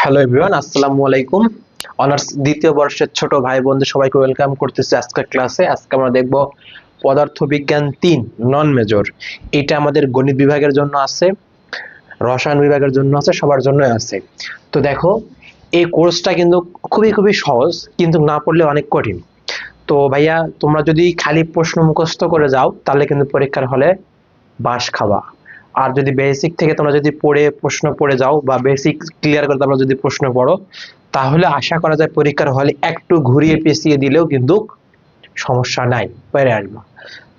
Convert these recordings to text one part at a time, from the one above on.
Hello everyone, আসসালামু আলাইকুম। Honours দ্বিতীয় বর্ষের ছোট ভাই বন্ধু সবাইকে ওয়েলকাম করতেছি আজকের ক্লাসে। আজকে আমরা দেখব পদার্থবিজ্ঞান 3 নন মেজর। এটা আমাদের গণিত বিভাগের জন্য আছে, রসায়ন বিভাগের জন্য আছে, সবার জন্যই আছে। তো দেখো, এই কোর্সটা কিন্তু খুবই সহজ, কিন্তু না পড়লে অনেক কঠিন। তো ভাইয়া, তোমরা যদি খালি প্রশ্ন মুখস্থ করে যাও তাহলে কিন্তু পরীক্ষার হলে বাস খাওয়া। আর যদি বেসিক থেকে তোমরা যদি প্রশ্ন পড়ে যাও বা বেসিক ক্লিয়ার করে তোমরা যদি প্রশ্ন পড়ো, তাহলে আশা করা যায় পরীক্ষার হলে একটু ঘুরিয়ে পেঁচিয়ে দিলেও কিন্তু সমস্যা নাই, পেরে আসবা।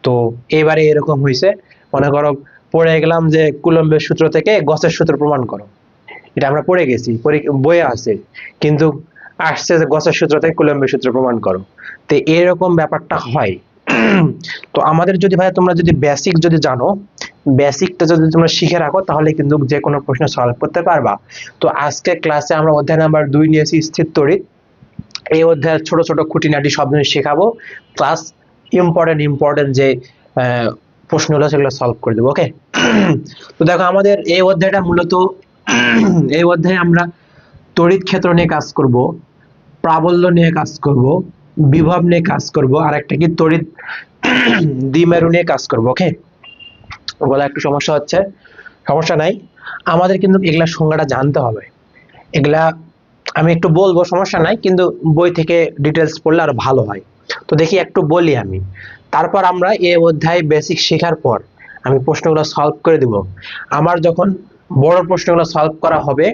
তো এবারে এরকম হয়েছে, মনে করো পড়ে গেলাম যে কুলম্বের সূত্র থেকে গসের সূত্র প্রমাণ করো, এটা আমরা পড়ে গেছি, বইয়ে আছে, কিন্তু আসছে যে গসের সূত্র থেকে কুলম্বের সূত্র প্রমাণ করো। তো এরকম ব্যাপারটা হয়। তো আমাদের যদি ভাই তোমরা যদি বেসিক যদি জানো, বেসিকটা যদি তোমরা শিখে রাখো, তাহলে কিন্তু যে কোনো প্রশ্ন সলভ করতে পারবা। তো আজকে ক্লাসে আমরা অধ্যায় নাম্বার 2 নিয়েছি স্থির তড়িৎ। এই অধ্যায়ের ছোট ছোট খুঁটিনাটি সব জিনিস শেখাবো, প্লাস ইম্পর্টেন্ট যে প্রশ্নগুলো সেগুলো সলভ করে দেবো। ওকে, তো দেখো আমাদের এই অধ্যায়টা মূলত এই অধ্যায়ে আমরা তড়িৎ ক্ষেত্র নিয়ে কাজ করব, প্রাবল্য নিয়ে কাজ করব, বিভব নিয়ে কাজ করব, আর একটা কি তড়িৎ দ্বিমেরু নিয়ে কাজ করব। ওকে, বলা একটু সমস্যা হচ্ছে, সমস্যা নাই, আমাদের কিন্তু এগুলা সংজ্ঞাটা জানতে হবে। এগুলা আমি একটু বলবো, সমস্যা নাই, কিন্তু বই থেকে ডিটেলস পড়লে আরো ভালো হয়। তো দেখি একটু বলি আমি, তারপর আমরা এই অধ্যায় বেসিক শেখার পর আমি প্রশ্নগুলো সলভ করে দিব। আমার যখন বড় প্রশ্নগুলো সলভ করা হবে,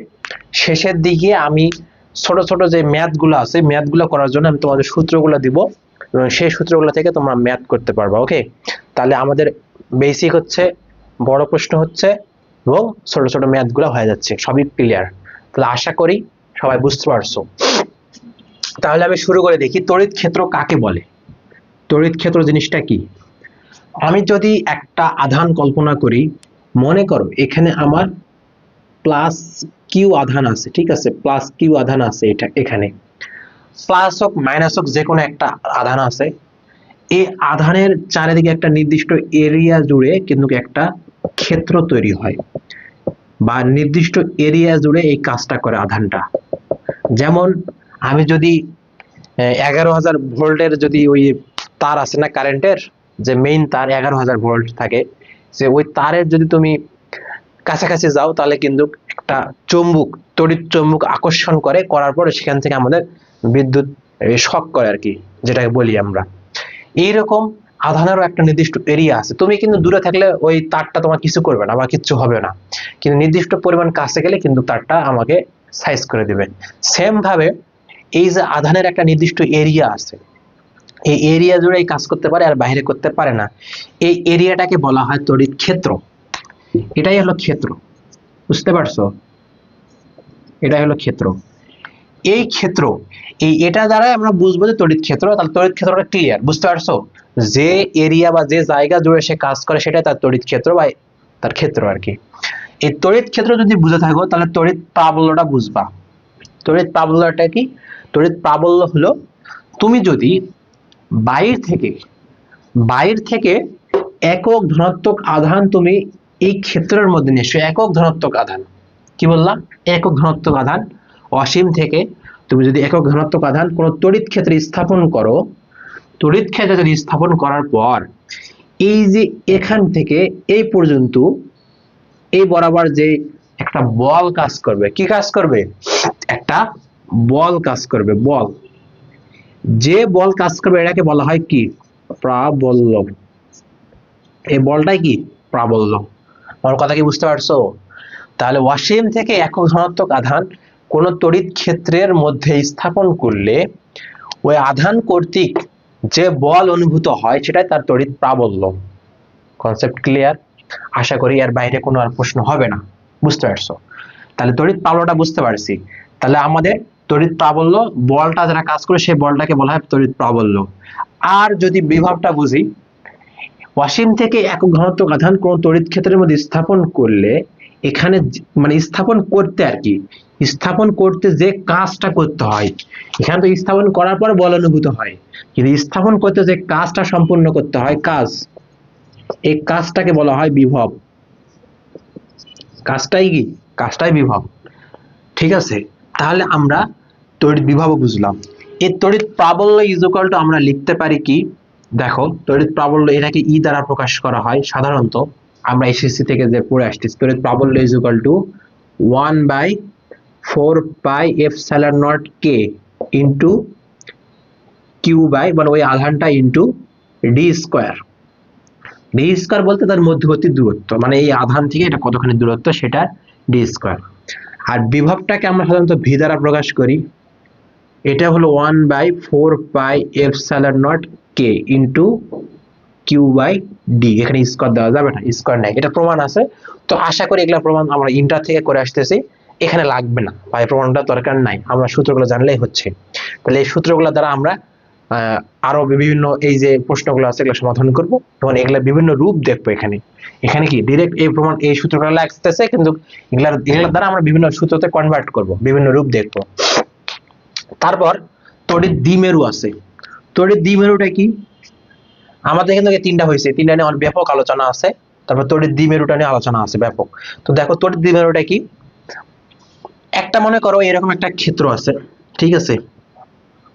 শেষের দিকে আমি ছোট ছোট যে ম্যাথগুলো আছে, ম্যাথগুলো করার জন্য আমি তোমাদের সূত্রগুলো দিব, এবং সেই সূত্রগুলো থেকে তোমরা ম্যাথ করতে পারবা। ওকে, তাহলে আমাদের বেসিক হচ্ছে, বড় প্রশ্ন হচ্ছে, এবং ছোট ছোট ম্যাথগুলো হয়ে যাচ্ছে, সবই ক্লিয়ার। তাহলে আশা করি সবাই বুঝতে পারছো। তাহলে আমি শুরু করে দেখি, তড়িৎ ক্ষেত্র কাকে বলে। তড়িৎ ক্ষেত্র জিনিসটা কি? আমি যদি একটা আধান কল্পনা করি, মনে করো এখানে আমার প্লাস কিউ আধান আছে, ঠিক আছে, প্লাস কিউ আধান আছে, এটা এখানে প্লাস হোক মাইনাস হোক যে কোনো একটা আধান আছে। এই আধানের চারিদিকে একটা নির্দিষ্ট এরিয়া জুড়ে কিন্তু একটা ক্ষেত্র তৈরি হয়, বা নির্দিষ্ট এরিয়া জুড়ে এই কাজটা করে আধানটা। যেমন আমি যদি 11,000 ভোল্টের যদি ওই তার আছে না, কারেন্টের যে মেইন তার 11,000 ভোল্ট থাকে, যে ওই তারের যদি তুমি কাছাকাছি যাও, তাহলে কিন্তু একটা চুম্বক, তড়িৎ চুম্বক আকর্ষণ করে, করার পরে সেখান থেকে আমাদের বিদ্যুৎ শক করে আর কি, যেটাকে বলি আমরা। এইরকম আধানেরও একটা নির্দিষ্ট এরিয়া আছে, তুমি কিন্তু দূরে থাকলে ওই তারটা তোমার কিছু করবে না বা কিচ্ছু হবে না, কিন্তু নির্দিষ্ট পরিমাণ কাছে গেলে কিন্তু তারটা আমাকে সাইজ করে দিবে। সেম ভাবে এই যে আধানের একটা নির্দিষ্ট এরিয়া আছে, এই এরিয়া জুড়ে কাজ করতে পারে আর বাইরে করতে পারে না, এই এরিয়াটাকে বলা হয় তড়িৎ ক্ষেত্র। এটাই হলো ক্ষেত্র, বুঝতে পারছো? এটাই হলো ক্ষেত্র। এই ক্ষেত্র, এটা দ্বারা আমরা বুঝবো যে তড়িৎ ক্ষেত্র। তাহলে তড়িৎ ক্ষেত্রটা ক্লিয়ার, বুঝতে পারছো? যে এরিয়া বা যে জায়গা জুড়ে সে কাজ করে সেটাই তার তড়িৎ ক্ষেত্র বা তার ক্ষেত্র আর কি। এই তড়িৎ ক্ষেত্র যদি বুঝে থাকো, তাহলে তড়িৎ প্রাবল্যটা বুঝবা। তড়িৎ প্রাবল্যটা কি? তড়িৎ প্রাবল্য হলো, তুমি যদি বাইর থেকে একক ধনাত্মক আধান তুমি এই ক্ষেত্রের মধ্যে নিয়ে এসো, একক ধনাত্মক আধান, কি বললাম? একক ধনাত্মক আধান, অসীম থেকে তুমি যদি একক ধনাত্মক আধান কোন তড়িৎ ক্ষেত্রে স্থাপন করো, তড়িৎ ক্ষেত্রে যদি স্থাপন করার পর এই যে এখান থেকে এই পর্যন্ত এই বরাবর যে একটা বল কাজ করবে, কি কাজ করবে? একটা বল কাজ করবে, বল। যে বল কাজ করবে এটাকে বলা হয় কি? প্রাবল্য। এই বলটাই কি? প্রাবল্য। আমার কথা কি বুঝতে পারছো? তাহলে অসীম থেকে একক ধনাত্মক আধান কোন তড়িৎ ক্ষেত্রের মধ্যে স্থাপন করলে ওই আধান কর্তৃক যে বল অনুভূত হয় সেটাই তার তড়িৎ প্রাবল্য। Concept clear? আশা করি এর বাইরে কোনো আর প্রশ্ন হবে না, বুঝতে পারছো? তাহলে তড়িৎ প্রাবল্যটা বুঝতে পারছি। তাহলে আমাদের তড়িৎ প্রাবল্য, বলটা যারা কাজ করে সেই বলটাকে বলা হয় তড়িৎ প্রাবল্য। আর যদি বিভবটা বুঝি, অসীম থেকে একক ঘনত্বক আধান কোন তড়িৎ ক্ষেত্রের মধ্যে স্থাপন করলে, এখানে মানে স্থাপন করতে আর কি, স্থাপন করতে যে কাজটা করতে হয়, এখানে তো স্থাপন করার পর বল অনুভূত হয়, কিন্তু স্থাপন করতে যে কাজটা সম্পূর্ণ করতে হয়, কাজ, এই কাজটাকে বলা হয় বিভব। কাজটাই কি? কাজটাই বিভব, ঠিক আছে? তাহলে আমরা তড়িৎ বিভব বুঝলাম। এই তড়িৎ প্রাবল্য ইজ ইকুয়াল টু আমরা লিখতে পারি কি, দেখো তড়িৎ প্রাবল্য এটাকে ই দ্বারা প্রকাশ করা হয় সাধারণত, আমরা এসএসসি থেকে যে পড়ে আসতেছি। তড়িৎ প্রাবল্য is equal to 1/4πε0 k into q by মানে ওই আধানটা into d square. D square বলতে তার মধ্যবর্তী দূরত্ব, মানে এই আধান থেকে এটা কতখানি দূরত্ব সেটা ডি স্কোয়ার। আর বিভবটাকে আমরা সাধারণত ভি দ্বারা প্রকাশ করি, এটা হলো 1/4πε0 k into q by D. এখানে স্কোয়ার দেওয়া যাবে না, স্কোয়ার নাই, এটা প্রমাণ আছে। তো আশা করি এগুলা প্রমাণ আমরা ইন্টার থেকে করে আসতেছি, এখানে লাগবে না বা এই প্রমাণটা দরকার নাই, আমরা সূত্রগুলো জানলেই হচ্ছে। তাহলে এই সূত্রগুলো দ্বারা আমরা আরো বিভিন্ন এই যে প্রশ্নগুলো আছে এগুলো সমাধান করব, এবং এগুলা বিভিন্ন রূপ দেখবো। এখানে এখানে কি ডিরেক্ট এই প্রমাণ এই সূত্রগুলো লাগতেছে, কিন্তু এগুলার দ্বারা আমরা বিভিন্ন সূত্রতে কনভার্ট করব, বিভিন্ন রূপ দেখবো। তারপর তড়িৎ দ্বিমেরু আছে। তড়িৎ দ্বিমেরুটা কি, আমাদের এখান থেকে তিনটা হয়েছে, তিনটা নিয়ে অনেক ব্যাপক আলোচনা আছে। তারপর তড়িৎ দ্বিমেরুটা নিয়ে আলোচনা আছে ব্যাপক। তো দেখো তড়িৎ দ্বিমেরুটা কি, একটা মনে করো এরকম একটা ক্ষেত্র আছে, ঠিক আছে,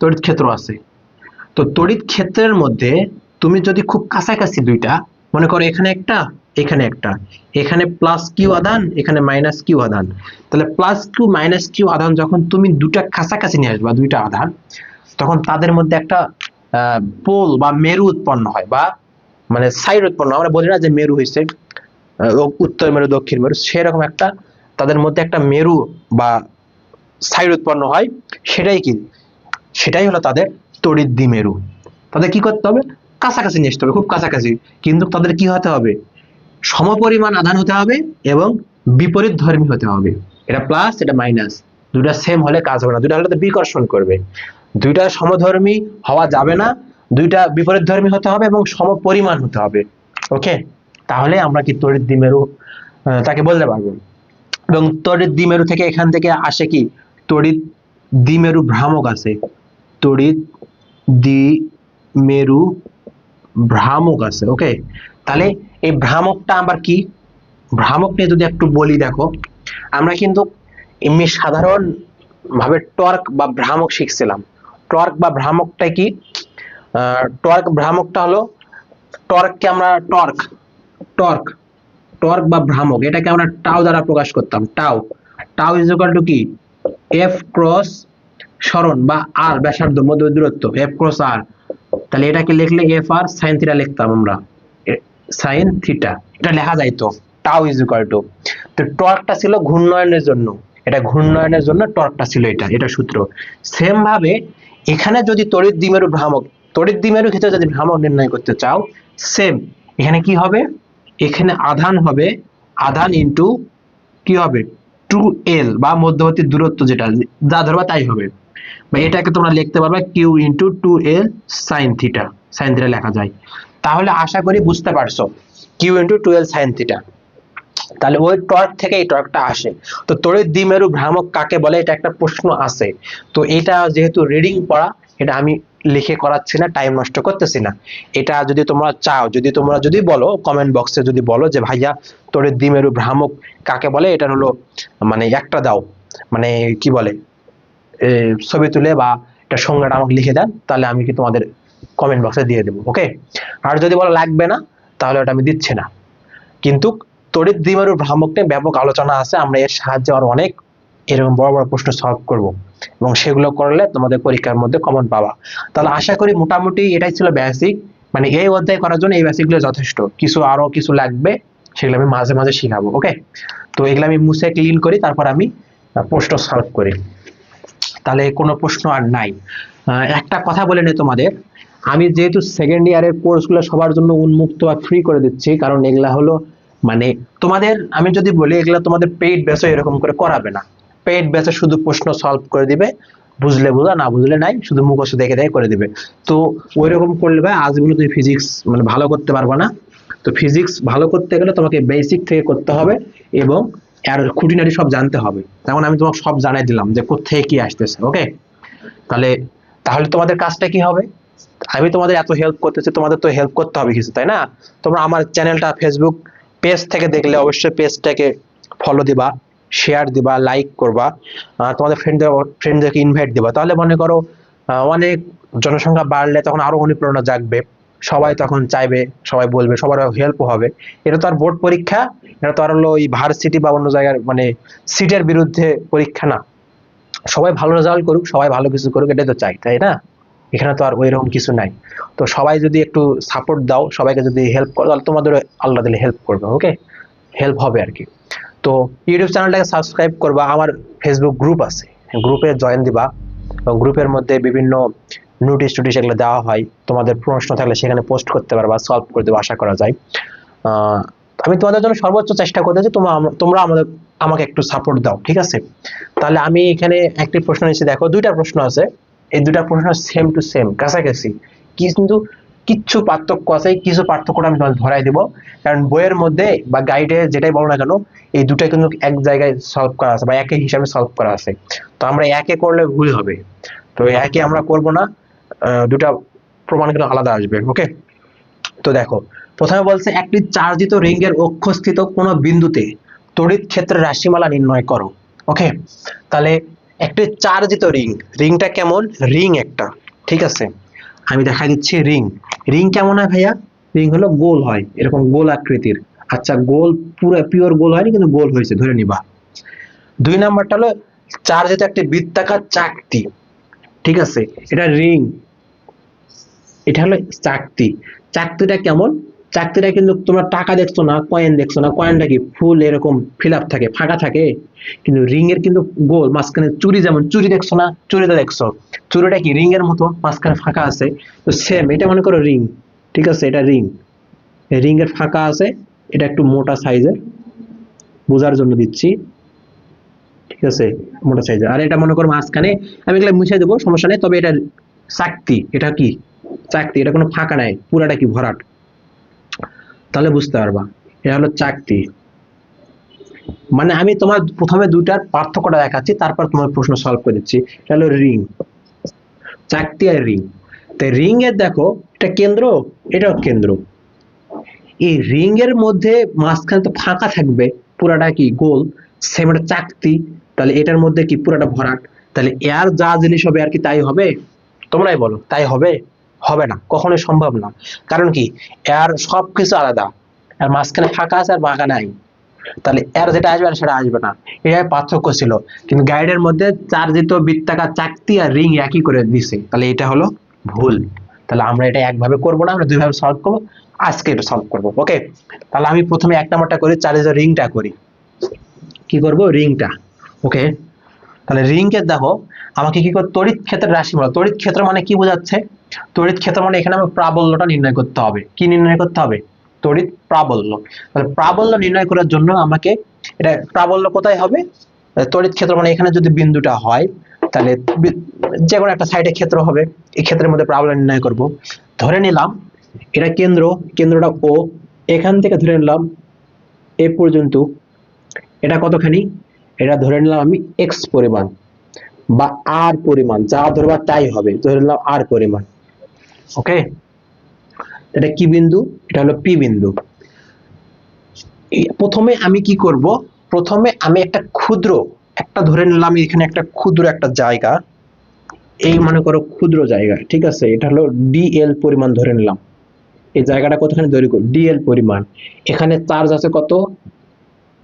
তড়িৎ ক্ষেত্র আছে। তো তড়িৎ ক্ষেত্রের মধ্যে তুমি যদি খুব কাছাকাছি দুইটা, মনে করো এখানে একটা, এখানে একটা, এখানে প্লাস কিউ আধান, এখানে মাইনাস কিউ আধান, তাহলে প্লাস কিউ মাইনাস কিউ আধান যখন তুমি দুটা কাছাকাছি নিয়ে আসবা, দুইটা আধান, তখন তাদের মধ্যে একটা পোল বা মেরু উৎপন্ন হয়, বা মানে সাইড উৎপন্ন। আমরা বলি না যে মেরু হয়েছে উত্তর মেরু দক্ষিণ মেরু, সেরকম একটা তাদের মধ্যে একটা মেরু বা সাইড উৎপন্ন হয়। সেটাই কি, সেটাই হলো তাদের তড়িৎ দ্বিমেরু। তাদের কি করতে হবে, কাছাকাছি নিয়ে আসতে হবে, খুব কাছাকাছি, কিন্তু তাদের কি হতে হবে, সমপরিমাণ আধান হতে হবে এবং বিপরীত ধর্মী হতে হবে। এটা প্লাস এটা মাইনাস, দুইটা সেম হলে কাজ হবে না, দুইটা হলে তো বিকর্ষণ করবে। দুইটা সমধর্মী হওয়া যাবে না, দুইটা বিপরীত ধর্মী হতে হবে এবং সমপরিমাণ হতে হবে। ওকে, তাহলে আমরা কি তড়িৎ দ্বিমেরু তাকে বলতে পারবো। এবং তড়িৎ দ্বিমেরু থেকে এখান থেকে আসে কি, তড়িৎ দ্বিমেরু ভ্রামক আছে, তড়িৎ দ্বিমেরু ভ্রামক আছে। ওকে, তাহলে এই ভ্রামকটা আবার কি, ভ্রামক নিয়ে যদি একটু বলি, দেখো আমরা কিন্তু এমনি সাধারণ ভাবে টর্ক বা ভ্রামক শিখছিলাম। টর্ক বা ভ্রামকটা কি, টর্ক ভ্রামকটা হলো, টর্ককে আমরা টর্ক টর্ক টর্ক বা ভ্রামক এটাকে আমরা টাউ দ্বারা প্রকাশ করতাম। Tau tau is equal to কি, এফ ক্রস সরণ বা আর ব্যাসার্ধ মধ্যবর্তী দূরত্ব, এফ ক্রস আর। তাহলে এটাকে লিখলে এফ আর সাইন থিটা লিখতাম আমরা, সাইন থিটা, এটা লেখা যাইতো টাউ ইজ ইকুয়াল টু। তো টর্কটা ছিল ঘূর্ণয়নের জন্য, এটা ঘূর্ণয়নের জন্য টর্কটা ছিল, এটা এটা সূত্র। সেম ভাবে এখানে যদি তড়িৎ দ্বিমেরু ভ্রামক, তড়িৎ দ্বিমেরু ক্ষেত্রে যদি ভ্রামক নির্ণয় করতে চাও, সেম এখানে কি হবে, এখানে আধান হবে, আধান ইনটু কি হবে 2l বা মধ্যবর্তী দূরত্ব, যেটা যা ধরবা তাই হবে। বা এটাকে তোমরা লিখতে পারবে Q into 2l sine theta, sine theta লেখা যায়। তাহলে আশা করি বুঝতে পারছো, Q into 2l sine theta. তাহলে ওই টর্ক থেকে এই টর্কটা আসে। তো তড়িৎ দ্বিমেরু ভ্রামক কাকে বলে, এটা একটা প্রশ্ন আছে। তো এটা যেহেতু রিডিং পড়া, এটা আমি লিখে করাচ্ছি না, টাইম নষ্ট করতেছি না। এটা যদি তোমরা চাও, যদি বলো কমেন্ট বক্সে, যদি বলো যে ভাইয়া তড়িৎ দ্বিমেরু ভ্রামক কাকে বলে, এটা হলো মানে একটা দাও, মানে কি বলে ছবি তুলে বা এটা সংজ্ঞাটা আমাকে লিখে দেন, তাহলে আমি কি তোমাদের কমেন্ট বক্সে দিয়ে দেবো। ওকে, আর যদি বলো লাগবে না, তাহলে ওটা আমি দিচ্ছি না। কিন্তু তড়িৎ দ্বিমেরু ভ্রামক নিয়ে ব্যাপক আলোচনা আছে, আমরা এর সাহায্যে আরো অনেক এরকম বড় বড় প্রশ্ন সলভ করব, এবং সেগুলো করলে তোমাদের পরীক্ষার মধ্যে কমন পাবা। তাহলে আশা করি মোটামুটি এটাই ছিল বেসিক, মানে এই অধ্যায় করার জন্য এই বেসিকগুলো যথেষ্ট। কিছু আরো কিছু লাগবে, সেগুলো আমি মাঝে মাঝে শিখাবো। ওকে, তো এগুলো আমি মুছে ক্লিন করি, তারপর আমি প্রশ্ন সলভ করি। তাহলে কোনো প্রশ্ন আর নাই। একটা কথা বলে নেই তোমাদের, আমি যেহেতু সেকেন্ড ইয়ারের কোর্সগুলো সবার জন্য উন্মুক্ত বা ফ্রি করে দিচ্ছি, কারণ এগুলা হলো মানে তোমাদের, আমি যদি বলি এগুলা তোমাদের পেইড ব্যাচে এরকম করে করাবে না। পেইড ব্যাচে শুধু প্রশ্ন সলভ করে দিবে, বুঝলে বুঝা, না বুঝলে নাই, শুধু মুখস্থ দেখে দেখে করে দিবে। তো ওই রকম করলে ভাই আজগুলো তুমি ফিজিক্স মানে ভালো করতে পারবা না। তো ফিজিক্স ভালো করতে গেলে তোমাকে বেসিক থেকে করতে হবে, এবং আর খুঁটিনাটি সব জানতে হবে। যেমন আমি তোমাকে সব জানাই দিলাম যে কোথেকে কি আসতেছে। ওকে, তাহলে তাহলে তোমাদের কাজটা কি হবে, আমি তোমাদের এত হেল্প করতেছি, তোমাদের তো হেল্প করতে হবে কিছু, তাই না? তোমরা আমার চ্যানেলটা ফেসবুক পেজ থেকে দেখলে অবশ্যই পেজটাকে ফলো দিবা, শেয়ার দিবা, লাইক করবা, তোমাদের ফ্রেন্ডদেরকে ইনভাইট দিবা, তাহলে মনে করো অনেক জনসংখ্যা বাড়লে তখন আরো অনুপ্রেরণা জাগবে, সবাই তখন চাইবে, সবাই বলবে, সবার হেল্প হবে। এটা তো আর বোর্ড পরীক্ষা, এটা তো আর হলো ওই ভার্সিটি বা অন্য জায়গার মানে সিটের বিরুদ্ধে পরীক্ষা না। সবাই ভালো রেজাল্ট করুক, সবাই ভালো কিছু করুক, এটাই তো চাই, তাই না? এখানে তো আর ওইরকম কিছু নাই। তো সবাই যদি একটু সাপোর্ট দাও, সবাইকে যদি হেল্প করো, তাহলে তোমাদের আল্লাহ দিলে হেল্প করবে। ওকে, হেল্প হবে আর কি। তো ইউটিউব চ্যানেলটাকে সাবস্ক্রাইব করবা, আমার ফেসবুক গ্রুপ আছে, গ্রুপে জয়েন দিবা। গ্রুপের মধ্যে বিভিন্ন নোটিশ টোটিশ এগুলো দেওয়া হয়, তোমাদের প্রশ্ন থাকলে সেখানে পোস্ট করতে পারবা, সলভ করে দেবো আশা করা যায়। আমি তোমাদের জন্য সর্বোচ্চ চেষ্টা করতেছি, তোমরা আমাকে একটু সাপোর্ট দাও, ঠিক আছে? তাহলে আমি এখানে একটি প্রশ্ন নিচ্ছি, দেখো দুইটা প্রশ্ন আছে, এই দুইটা প্রশ্ন সেম টু সেম, কাছাকাছি, কিন্তু কিছু পার্থক্য আছে। কিছু পার্থক্যটা আমি তোমাদের ধরাই দিব, কারণ বইয়ের মধ্যে বা গাইডে যেটাই বলো না কেন, এই দুটাই কিন্তু এক জায়গায় সলভ করা আছে বা একই হিসাবে সলভ করা আছে। তো আমরা একে করলে ভুল হবে, তো একে আমরা করব না, দুটা প্রমাণ কিন্তু আলাদা আসবে। ওকে, তো দেখো প্রথমে বলছে একটি চার্জিত রিং এর অক্ষস্থিত কোন বিন্দুতে তড়িৎ ক্ষেত্রের রাশিমালা নির্ণয় করো। ওকে, তাহলে একটি চার্জিত রিং, রিংটা কেমন? রিং একটা, ঠিক আছে, আমি দেখা দিচ্ছি রিং। রিং কেমন হয় ভাইয়া? রিং হলো গোল হয়, এরকম গোল আকৃতির। আচ্ছা, গোল পুরো পিওর গোল হয়নি, কিন্তু গোল হয়েছে ধরে নিবা। দুই নাম্বারটা হলো চার্জিত একটি বৃত্তাকার চাকতি, ঠিক আছে, এটা রিং, এটা হলো চাকতি। চাকতিটা কেমন? চাকতিটা কিন্তু তোমরা টাকা দেখছো না, কয়েন দেখছো না, কয়েনটা কি ফুল এরকম ফিল আপ থাকে, ফাঁকা থাকে, কিন্তু রিং এর কিন্তু গোল, মাঝখানে চুরি, যেমন চুরি দেখছো না, চুরিটা দেখছো, চুরিটা কি রিং এর মতো, মাঝখানে ফাঁকা আছে। তো সেম এটা মনে করো রিং, ঠিক আছে, এটা রিং, রিং এর ফাঁকা আছে, এটা একটু মোটা সাইজের, বোঝার জন্য দিচ্ছি, ঠিক আছে, মোটা সাইজের। আর এটা মনে করো মাঝখানে, আমি এগুলো মুছে দেবো, সমস্যা নেই, তবে এটা চাকতি, এটা কি চাকতি, এটা কোনো ফাঁকা নাই, পুরাটা কি ভরাট, তাহলে বুঝতে পারবা এটা হলো চাকতি। মানে আমি তোমার প্রথমে দুইটার পার্থক্যটা দেখাচ্ছি, তারপর তোমার প্রশ্ন সলভ করে দিচ্ছি। এটা হলো রিং, চাকতি আর রিং। তো রিং এর দেখো, এটা কেন্দ্র, এটাও কেন্দ্র, এই রিং এর মধ্যে মাঝখানে তো ফাঁকা থাকবে, পুরাটা কি গোল, সেম একটা চাকতি, তাহলে এটার মধ্যে কি পুরাটা ভরাট, তাহলে এর যা জিনিস হবে আর কি তাই হবে? তোমরাই বলো, তাই হবে? হবে না, কখনোই সম্ভব না। কারণ কি, এর সবকিছু আলাদা, আর মাঝখানে ফাঁকা আছে আর ফাঁকা নাই, তাহলে এর যেটা আসবে আর সেটা আসবে না, এটাই পার্থক্য ছিল। কিন্তু গাইডের মধ্যে চার্জিত বৃত্তাকার চাকতি আর রিং একই করে দিছে, তাহলে এটা হলো ভুল। তাহলে আমরা এটা একভাবে করবো না, আমরা দুইভাবে সলভ করবো, আজকে এটা সলভ করবো। ওকে, তাহলে আমি প্রথমে এক নাম্বারটা করি, চার্জিত রিংটা করি। কি করব? রিংটা। ওকে, তাহলে রিং এর দেখো, আমাকে কি করে তড়িৎ ক্ষেত্রের রাশিমালা, তড়িৎ ক্ষেত্র মানে কি বোঝাচ্ছে? তড়িৎ ক্ষেত্র মানে এখানে আমার প্রাবল্যটা নির্ণয় করতে হবে। কি নির্ণয় করতে হবে? তড়িৎ প্রাবল্য। তাহলে প্রাবল্য নির্ণয় করার জন্য আমাকে, এটা প্রাবল্য কোথায় হবে? তড়িৎ ক্ষেত্র মানে এখানে যদি বিন্দুটা হয়, তাহলে যে কোনো একটা সাইডে ক্ষেত্র হবে, এই ক্ষেত্রের মধ্যে প্রাবল্য নির্ণয় করব। ধরে নিলাম এটা কেন্দ্র, কেন্দ্রটা ও, এখান থেকে ধরে নিলাম এ পর্যন্ত, এটা কতখানি? এটা ধরে নিলাম আমি এক্স পরিমাণ বা আর পরিমাণ, যা ধরবা তাই হবে, ধরে নিলাম আর পরিমাণ। ওকে, এটা কি বিন্দু? এটা হলো পি বিন্দু। প্রথমে আমি কি করব? প্রথমে আমি একটা ক্ষুদ্র, একটা ধরে নিলাম এখানে একটা ক্ষুদ্র একটা জায়গা, এই মনে করো ক্ষুদ্র জায়গা, ঠিক আছে, এটা হলো ডিএল পরিমাণ ধরে নিলাম। এই জায়গাটা কতখানি দৈর্ঘ্য? ডিএল পরিমাণ। এখানে চার্জ আছে কত?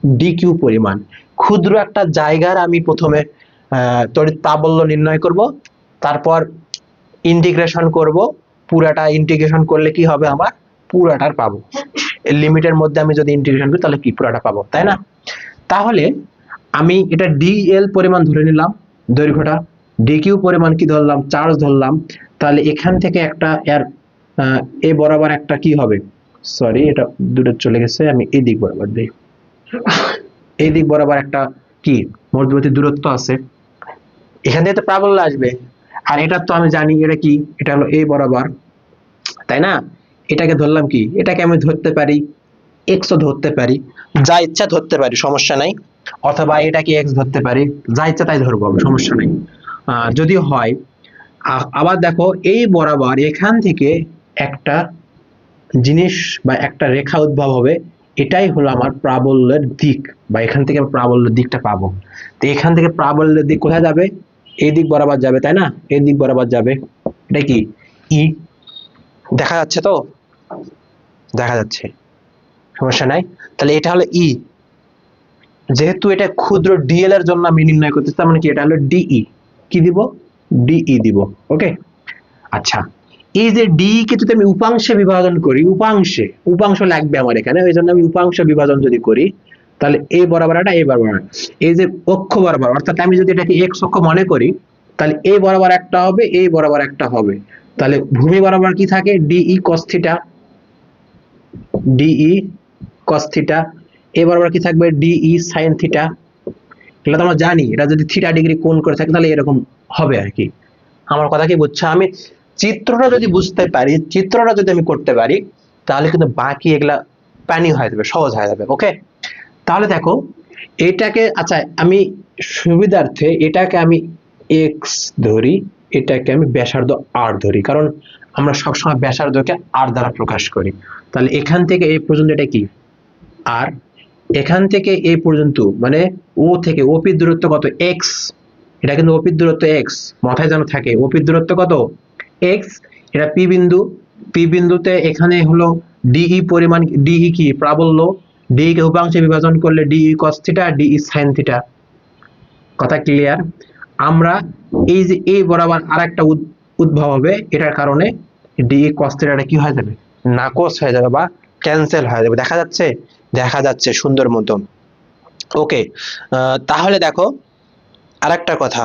ডিকিউ পরিমাণ। ক্ষুদ্র একটা জায়গার আমি প্রথমে তড়িৎ প্রাবল্য নির্ণয় করব, তারপর ইন্টিগ্রেশন করব, পুরাটা ইন্টিগ্রেশন করলে কি হবে, আমার পুরাটার পাবো। লিমিটের মধ্যে আমি যদি ইন্টিগ্রেশন করি তাহলে কি পুরাটা পাবো, তাই না? তাহলে আমি এটা ডিএল পরিমাণ ধরে নিলাম দৈর্ঘ্যটা, ডিকিউ পরিমাণ কি ধরলাম? চার্জ ধরলাম। তাহলে এখান থেকে একটা এর এ বরাবর একটা কি হবে, সরি এটা দুটো চলে গেছে, আমি এই দিক বরাবর দিই, এই দিক বরাবর একটা কি মধ্যবর্তী দূরত্ব আছে, এখান থেকে তো প্রাবল্য আসবে। আর এটা তো আমি জানি এটা কি, এটা হলো এই বরাবর, তাই না? এটাকে ধরলাম কি, এটাকে আমি ধরতে পারি এক্স ও ধরতে পারি, যা ইচ্ছা ধরতে পারি, সমস্যা নাই। অথবা এটাকে এক্স ধরতে পারি, যা ইচ্ছা তাই ধরবো, সমস্যা নাই যদি হয়। আবার দেখো এই বরাবর এখান থেকে একটা জিনিস বা একটা রেখা উদ্ভব হবে, এটাই হলো আমার প্রাবল্যের দিক। বা এখান থেকে প্রাবল্যের দিকটা পাবো। তো এখান থেকে প্রাবল্যের দিক কোথায় যাবে? এই দিক বরাবর যাবে, তাই না? এই দিক বরাবর যাবে। এটা কি ই? দেখা যাচ্ছে তো? দেখা যাচ্ছে, সমস্যা নাই। তাহলে এটা হলো ই। যেহেতু এটা ক্ষুদ্র ডিএল এর জন্য আমি নির্ণয় করতেছি, তার মানে কি এটা হলো ডিই। কি দিব? ডিই দিব। ওকে, আচ্ছা। এই যে ডি কে যদি আমি উপাংশে বিভাজন করি, উপাংশ লাগবে আমার এখানে, ওই জন্য আমি উপাংশ বিভাজন যদি করি, তাহলে এই বরাবর একটা, এই বরাবর, এই যে অক্ষ বরাবর, অর্থাৎ আমি যদি এটাকে এক্স অক্ষ মনে করি, তাহলে এই বরাবর একটা হবে, এই বরাবর একটা হবে। তাহলে ভূমি বরাবর কি থাকে? DE cos theta, DE cos theta. এই বরাবর কি থাকবে? DE sine theta. এগুলো তো আমরা জানি, এটা যদি থিটা ডিগ্রি কোণ করে থাকে তাহলে এরকম হবে আর কি। আমার কথা কি বুঝছো? আমি চিত্রটা যদি বুঝতে পারি, চিত্রটা যদি আমি করতে পারি, তাহলে কিন্তু বাকি এগুলা পানি হয়ে যাবে, সহজ হয়ে যাবে। ওকে, তাহলে দেখো এটাকে, আচ্ছা আমি সুবিধার্থে এটাকে আমি এক্স ধরি, এটাকে আমি ব্যাসার্ধ আর ধরি, কারণ আমরা সবসময় ব্যাসার্ধকে আর দ্বারা প্রকাশ করি। তাহলে এখান থেকে এই পর্যন্ত এটা কি আর, এখান থেকে এই পর্যন্ত মানে ও থেকে ওপির দূরত্ব কত? এক্স। এটা কিন্তু ওপির দূরত্ব এক্স, মাথায় যেন থাকে। ওপির দূরত্ব কত? এক্স। এটা পি বিন্দু, পি বিন্দুতে এখানে হলো ডিই পরিমাণ, ডিই কি? প্রাবল্য। ডিই কে উপাংশে বিভাজন করলে DE cos theta, DE sine theta. কথা ক্লিয়ার? আমরা এই যে এই বরাবর আরেকটা উদ্ভব হবে, এটার কারণে ডিই কস থিটাটা কি হয়ে যাবে? নাকচ হয়ে যাবে বা ক্যান্সেল হয়ে যাবে। দেখা যাচ্ছে? দেখা যাচ্ছে সুন্দর মতো। ওকে, তাহলে দেখো আরেকটা কথা,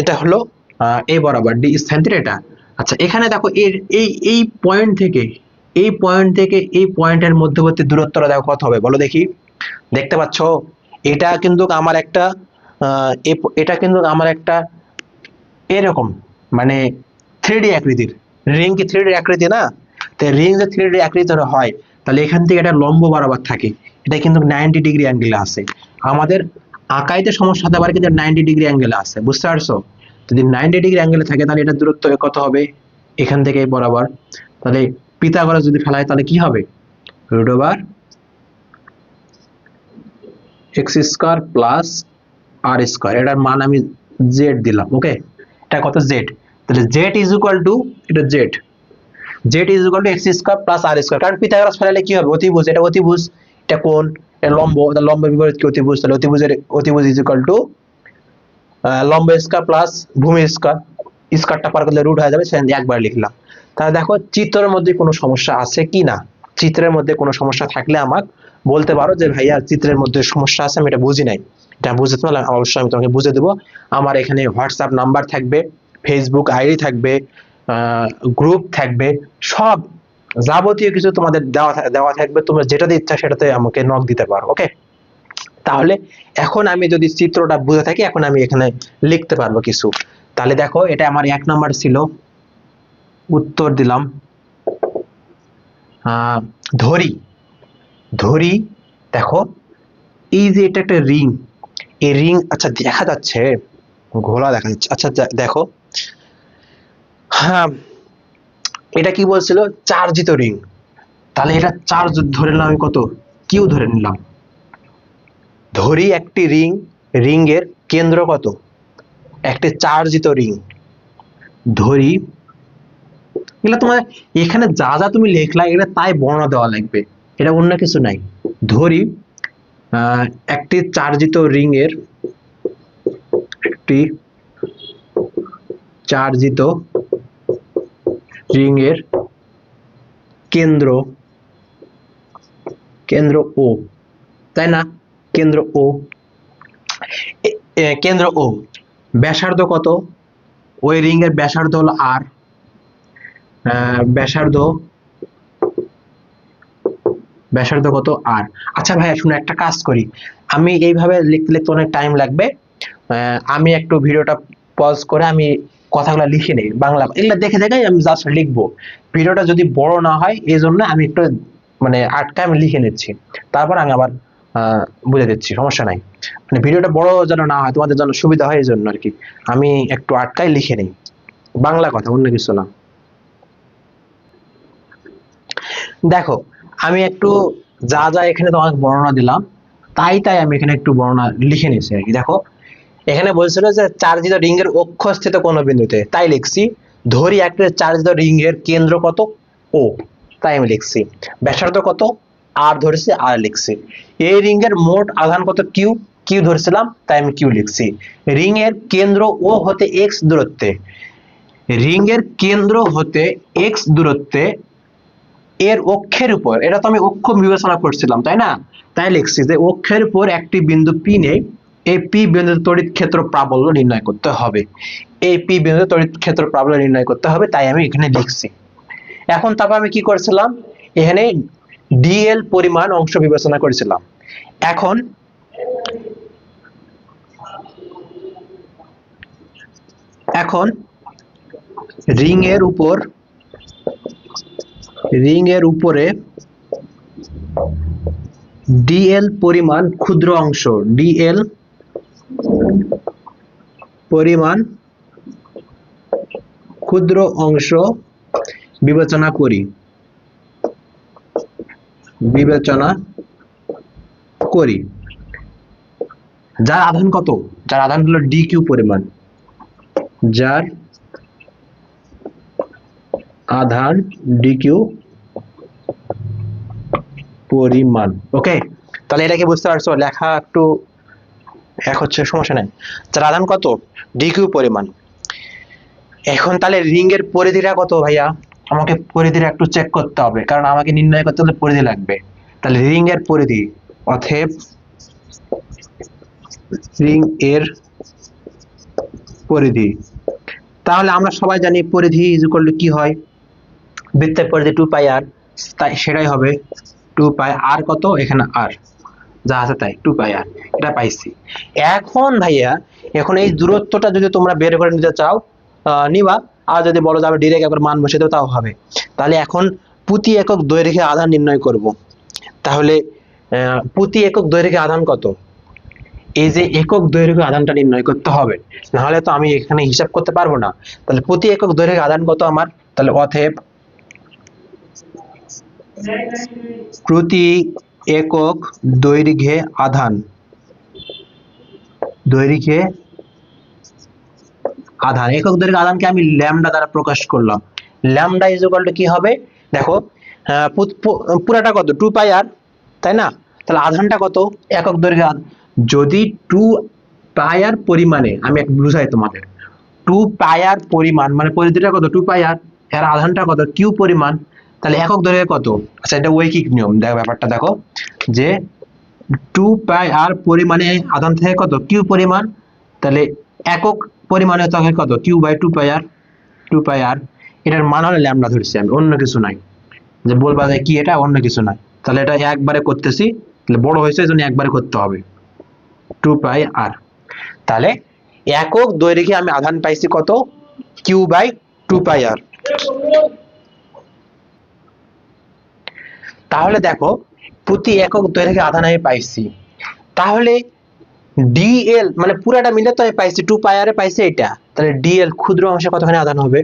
এটা হলো এই বরাবর ডি স্থান থিটা এটা। আচ্ছা এখানে দেখো এর এই পয়েন্ট থেকে এই পয়েন্ট থেকে এই পয়েন্টের মধ্যবর্তী দূরত্বটা দেখো কত হবে বলো দেখি। দেখতে পাচ্ছ? এটা কিন্তু আমার একটা এটা কিন্তু আমার একটা এরকম মানে 3D আকৃতির রিং। কি 3D আকৃতি না? তো রিং যে 3D আকৃতির হয়, তাহলে এখান থেকে একটা লম্ব বরাবর থাকে, এটা কিন্তু 90 ডিগ্রি অ্যাঙ্গেলে আছে। আমাদের আঁকাইতে সমস্যা হতে পারে, কিন্তু 90 ডিগ্রি অ্যাঙ্গেলে আছে, বুঝতে পারছো? যদি 90 ডিগ্রি অ্যাঙ্গেলে থাকে তাহলে এটা দূরত্ব কত হবে এখান থেকে বরাবর? তাহলে পিথাগোরাস যদি ফেলা হয় তাহলে কি হবে? Root over x square plus আর স্কোয়ার, এটার মান আমি জেড দিলাম। ওকে, এটা কত? জেড। তাহলে জেড ইজ ইকুয়াল টু, এটা Z, Z is equal to X square plus R square. কারণ পিথাগোরাস ফেলালে কি হবে? অতিভুজ, এটা অতিভুজ, এটা কোণ, এটা লম্ব, তাহলে লম্ব বিপরীত কি? অতিভুজ। তাহলে অতিভুজ ইজ ইকুয়াল টু লম্ব স্কোয়ার প্লাস ভূমি স্কোয়ার, স্কোয়ারটা পার করলে রুট হয়ে যাবে, সেখানে একবার লিখলাম। তাহলে দেখো চিত্রের মধ্যে কোনো সমস্যা আছে কি না? চিত্রের মধ্যে কোনো সমস্যা থাকলে আমার বলতে পারো যে ভাইয়া চিত্রের মধ্যে সমস্যা আছে, আমি এটা বুঝি নাই। এটা বুঝতে পারলে অবশ্যই আমি তোমাকে বুঝে দেবো। আমার এখানে হোয়াটসঅ্যাপ নাম্বার থাকবে, ফেসবুক আইডি থাকবে, গ্রুপ থাকবে, সব যাবতীয় কিছু তোমাদের দেওয়া থাকবে। তোমরা যেটাতে ইচ্ছা সেটাতে আমাকে নক দিতে পারো। ওকে, তাহলে এখন আমি যদি চিত্রটা বুঝে থাকি, এখন আমি এখানে লিখতে পারবো কিছু। তাহলে দেখো এটা আমার 1 নাম্বার ছিল, উত্তর দিলাম। ধরি, ধরি, দেখো এই যে এটা একটা রিং, এই রিং, আচ্ছা দেখা যাচ্ছে, ঘোলা দেখা যাচ্ছে। আচ্ছা দেখো, হ্যাঁ এটা কি বলছিল? চার্জিত রিং। তাহলে এটা চার্জ ধরে নিলাম আমি, কত? কিউ ধরে নিলাম। ধরি একটি রিং, রিং এর কেন্দ্র কত? একটি চার্জিত রিং ধরি। এগুলো তোমার এখানে যা যা তুমি লেখলা এটা তাই বর্ণনা দেওয়া লাগবে, এটা অন্য কিছু নাই। ধরি একটি চার্জিত রিং এর, একটি চার্জিত রিং এর কেন্দ্র, কেন্দ্র ও, তাই না? কেন্দ্র ও, কেন্দ্র ও, ব্যাসার্ধ কত? ওই রিং এর ব্যাসার্ধ হলো আর, ব্যাসার্ধ, ব্যাসার্ধ কত? আর। আচ্ছা ভাইয়া শুনে একটা কাজ করি, আমি এইভাবে লিখতে লিখতে অনেক টাইম লাগবে, আমি একটু ভিডিওটা পজ করে আমি কথাগুলো লিখে নেই বাংলা, এগুলো দেখে দেখে আমি জাস্ট লিখবো। ভিডিওটা যদি বড় না হয় এই জন্য আমি একটু মানে আটকে আমি লিখে নিচ্ছি, তারপর আমি আবার বুঝে দিচ্ছি, সমস্যা নাই। মানে ভিডিওটা বড় যেন না হয়, তোমাদের জন্য সুবিধা হয় এই জন্য আর কি, আমি একটু আটকাই লিখে নেই, বাংলা কথা, অন্য কিছু না। দেখো আমি একটু যা যা এখানে তোমাকে বর্ণনা দিলাম, তাই আমি এখানে একটু বর্ণনা লিখে নিয়েছি আর কি। দেখো এখানে বলছিল যে চার্জিত রিং এর অক্ষস্থিত কোন বিন্দুতে, তাই লিখছি। ধরি একটা চার্জিত রিং এর কেন্দ্র কত, ও, তাই আমি লিখছি। ব্যাসার্ধ কত, আর ধরেছি, আর লিখছি। এই রিং এর মোট আধান কত, কিউ, কিউ ধরেছিলাম, তাই আমি কিউ লিখছি। রিং এর কেন্দ্র ও হতে এক্স দূরত্বে, রিং এর কেন্দ্র হতে এক্স দূরত্বে এর অক্ষের উপর, এটা তো আমি অক্ষ বিবেচনা করছিলাম তাই না, তাই লিখছি যে অক্ষের উপর একটি বিন্দু পি নেই, এই পি বিন্দুতে তড়িৎ ক্ষেত্র প্রাবল্য নির্ণয় করতে হবে। এই পি বিন্দুতে তড়িৎ ক্ষেত্র প্রাবল্য নির্ণয় করতে হবে, তাই আমি এখানে লিখছি। এখন তারপর আমি কি করছিলাম, এখানে ডিএল পরিমাণ অংশ বিবেচনা করেছিলাম। এখন এখন রিং এর উপরে ডিএল পরিমাণ ক্ষুদ্র অংশ, ডিএল পরিমাণ ক্ষুদ্র অংশ বিবেচনা করি, যার আধান কত, যার আধান হলো ডি কিউ পরিমাণ, যার আধান ডি কিউ পরিমাণ। ওকে, তাহলে এটা কি বুঝতে পারছো, লেখা একটু এক হচ্ছে, সমস্যা নাই। যার আধান কত, ডি কিউ পরিমাণ। এখন তাহলে রিং এর পরিধিটা কত ভাইয়া, আমাকে পরিধিটা একটু চেক করতে হবে, কারণ আমাকে নির্ণয় করতে হলে পরিধি লাগবে। তাহলে রিং এর পরিধি, অতএব রিং এর পরিধি, তাহলে আমরা সবাই জানি পরিধি ইজ ইকুয়াল টু কি হয়, বৃত্তের পরিধি 2 পাই আর, তাই সেটাই হবে 2 পাই আর কত, এখানে আর যা আছে তাই 2 পাই আর, এটা পাইছি। এখন ভাইয়া, এখন এই দূরত্বটা যদি তোমরা বের করে নিতে চাও নিবা, আর যদি বলো যাবে ডিরেক্ট একবার মান বসিয়ে দাও, তাও হবে। তাহলে এখন প্রতি একক দৈর্ঘ্যে আধান নির্ণয় করব। তাহলে প্রতি একক দৈর্ঘ্যে আধান কত, এই যে একক দৈর্ঘ্য আধানটা নির্ণয় করতে হবে, নাহলে তো আমি এখানে হিসাব করতে পারবো না। তাহলে প্রতি একক দৈর্ঘ্যে আধান কত আমার, তাহলে অতএব প্রতি একক দৈর্ঘ্যে আধান, একক দৈর্ঘ্যে আধানকে আমি ল্যামডা দ্বারা প্রকাশ করলাম। ল্যামডা ইজ ইকুয়াল টু কি হবে, দেখো পুরাটা কত 2 পাই আর, তাই না, তাহলে আধানটা কত, একক দৈর্ঘ্যে যদি 2 পাই আর পরিমাণে, আমি একটু বুঝাই তোমাদের, 2 পাই আর পরিমাণ মানে পরিধিটা কত 2 পাই আর, এর আধানটা কত কিউ পরিমাণ, তাহলে একক দৈর্ঘ্যে কত, আচ্ছা এটা ঐকিক নিয়ম, দেখো ব্যাপারটা দেখো যে 2 পাই আর পরিমাণে আধান থেকে কত কিউ পরিমাণ, তাহলে একক পরিমাণে থাকে কত কিউ বাই 2 পাই আর, 2 পাই আর, এটার মান হলো ল্যামডা ধরছি আমি, অন্য কিছু নাই, যে বলবা যে কি এটা, অন্য কিছু নাই। তাহলে এটা একবারে করতেছি, তাহলে বড় হয়েছে এজন্য একবারে করতে হবে 2 পাই আর। তাহলে একক দৈর্ঘ্যে আমি আধান পাইছি কত, কিউ বাই 2 পাই আর। তাহলে দেখো প্রতি একক দৈর্ঘ্যে আধান আমি পাইছি, তাহলে ডিএল মানে পুরাটা মিলে তো আমি পাইছি 2 পাই আর পাইছি এটা, তাহলে ডিএল ক্ষুদ্র অংশে কতখানি আধান হবে,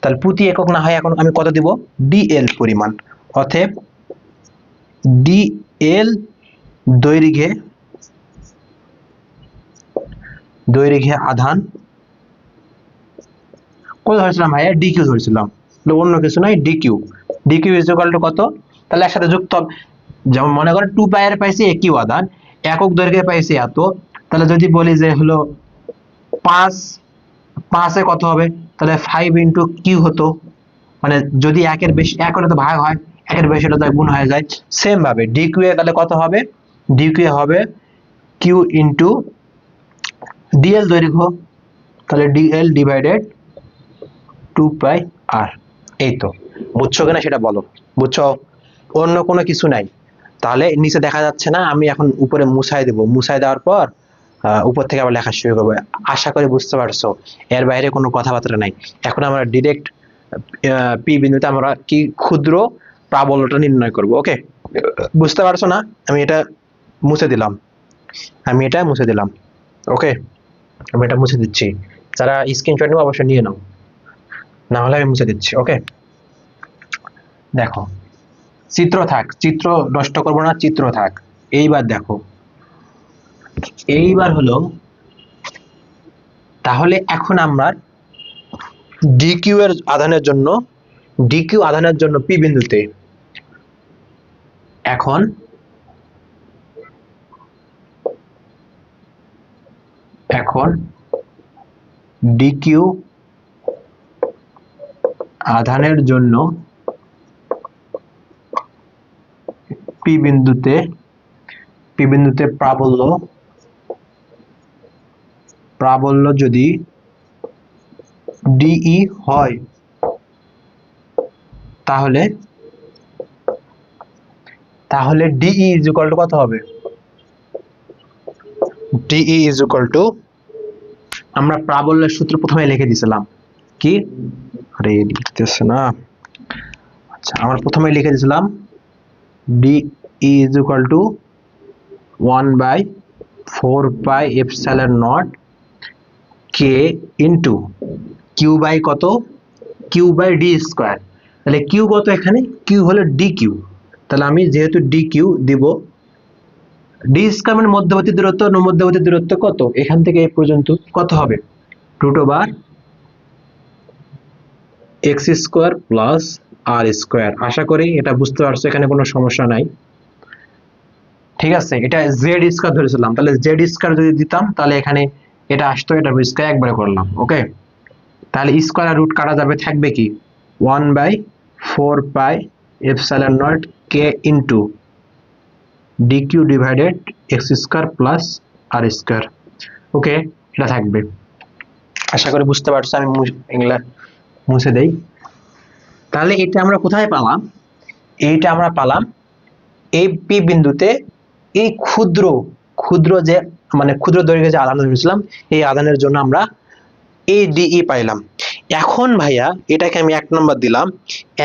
তাহলে প্রতি একক না হয় এখন আমি কত দিব, ডিএল পরিমাণ, অতএব ডিএল দৈর্ঘ্যে আধান কত ধরেছিলাম ভাইয়া, ডিকিউ ধরেছিলাম, অন্য কিছু নয় DQ, DQ is equal two কত, তাহলে একসাথে যুক্ত, যেমন মনে করেন 2 পাই আর পাইছি কিউ আধান, একক দৈর্ঘ্যে পাইছি এত, তাহলে যদি বলি যে হলো 5 এ কত হবে, তাহলে 5 ইনটু কিউ হতো, মানে যদি একের বেশি, এক হলে তো ভাগ হয়, একের বেশি হলে তো গুণ হয়ে যায়। সেম ভাবে ডিকিউ এ তাহলে কত হবে, ডিকিউ হবে কিউ ইনটু ডিএল দৈর্ঘ্য, তাহলে ডিএল ডিভাইডেড 2 পাই আর। এই তো, বুঝছো কিনা সেটা বলো, বুঝছো, অন্য কোনো কিছু নাই। তাহলে নিচে দেখা যাচ্ছে না, আমি এখন উপরে মুছাই দেবো, মুছাই দেওয়ার পর উপর থেকে আবার লেখা শুরু করবো। আশা করি বুঝতে পারছো, এর বাইরে কোনো কথাবার্তা নাই। এখন আমরা ডিরেক্ট পি বিন্দুতে আমরা কি ক্ষুদ্র প্রাবল্যটা নির্ণয় করব। ওকে, বুঝতে পারছো না, আমি এটা মুছে দিলাম, ওকে, আমি এটা মুছে দিচ্ছি। যারা স্ক্রিনশট নেবো অবশ্যই নিয়ে নাও, না হলে আমি মুছে দিচ্ছি। ওকে, দেখো চিত্র থাক, চিত্র নষ্ট করবো না, চিত্র থাক। এইবার দেখো এইবার হলো তাহলে এখন আমরা ডিকিউ এর আধানের জন্য পি বিন্দুতে এখন ডিকিউ আধানের জন্য পি বিন্দুতে প্রাবল্য যদি ডিই হয় তাহলে ডিই ইজ ইকুয়াল টু কত হবে? ডিই ইজ ইকুয়াল টু, আমরা প্রাবল্যের সূত্র প্রথমে লিখে দিয়েছিলাম কি, আরে লিখতেছে না, আচ্ছা আমরা প্রথমে লিখে দিয়েছিলাম d e is equal to 1/4πε0 k into q by কত, কিউ বাই ডি স্কোয়ার। তাহলে কিউ কত এখানে, কিউ হলো ডি কিউ, তাহলে আমি যেহেতু ডি কিউ দিব, ডি স্কোয়ার মানে মধ্যবর্তী দূরত্ব কত এখান থেকে এই পর্যন্ত কত হবে, √x² প্লাস আর স্কোয়ার। আশা করি এটা বুঝতে পারছো, এখানে কোনো সমস্যা নাই। ঠিক আছে, এটা জেড স্কোয়ার ধরেছিলাম, তাহলে জেড স্কোয়ার যদি দিতাম তাহলে এখানে এটা আসতো, এটা স্কোয়ার একবারে করলাম। ওকে, তাহলে স্কোয়ার আর রুট কাটা যাবে, থাকবে কি 1/4πε0 k into d q divided x² plus আর স্কোয়ার। ওকে, এটা থাকবে। আশা করি বুঝতে পারছো, আমি এগুলা মুছে দেই। তাহলে এটা আমরা কোথায় পেলাম, এইটা আমরা পেলাম এই পি বিন্দুতে এই ক্ষুদ্র যে মানে ক্ষুদ্র দৈর্ঘ্যে যে আধান ধরেছিলাম, এই আধানের জন্য আমরা এই ডিই পাইলাম। এখন ভাইয়া এটাকে আমি 1 নম্বর দিলাম।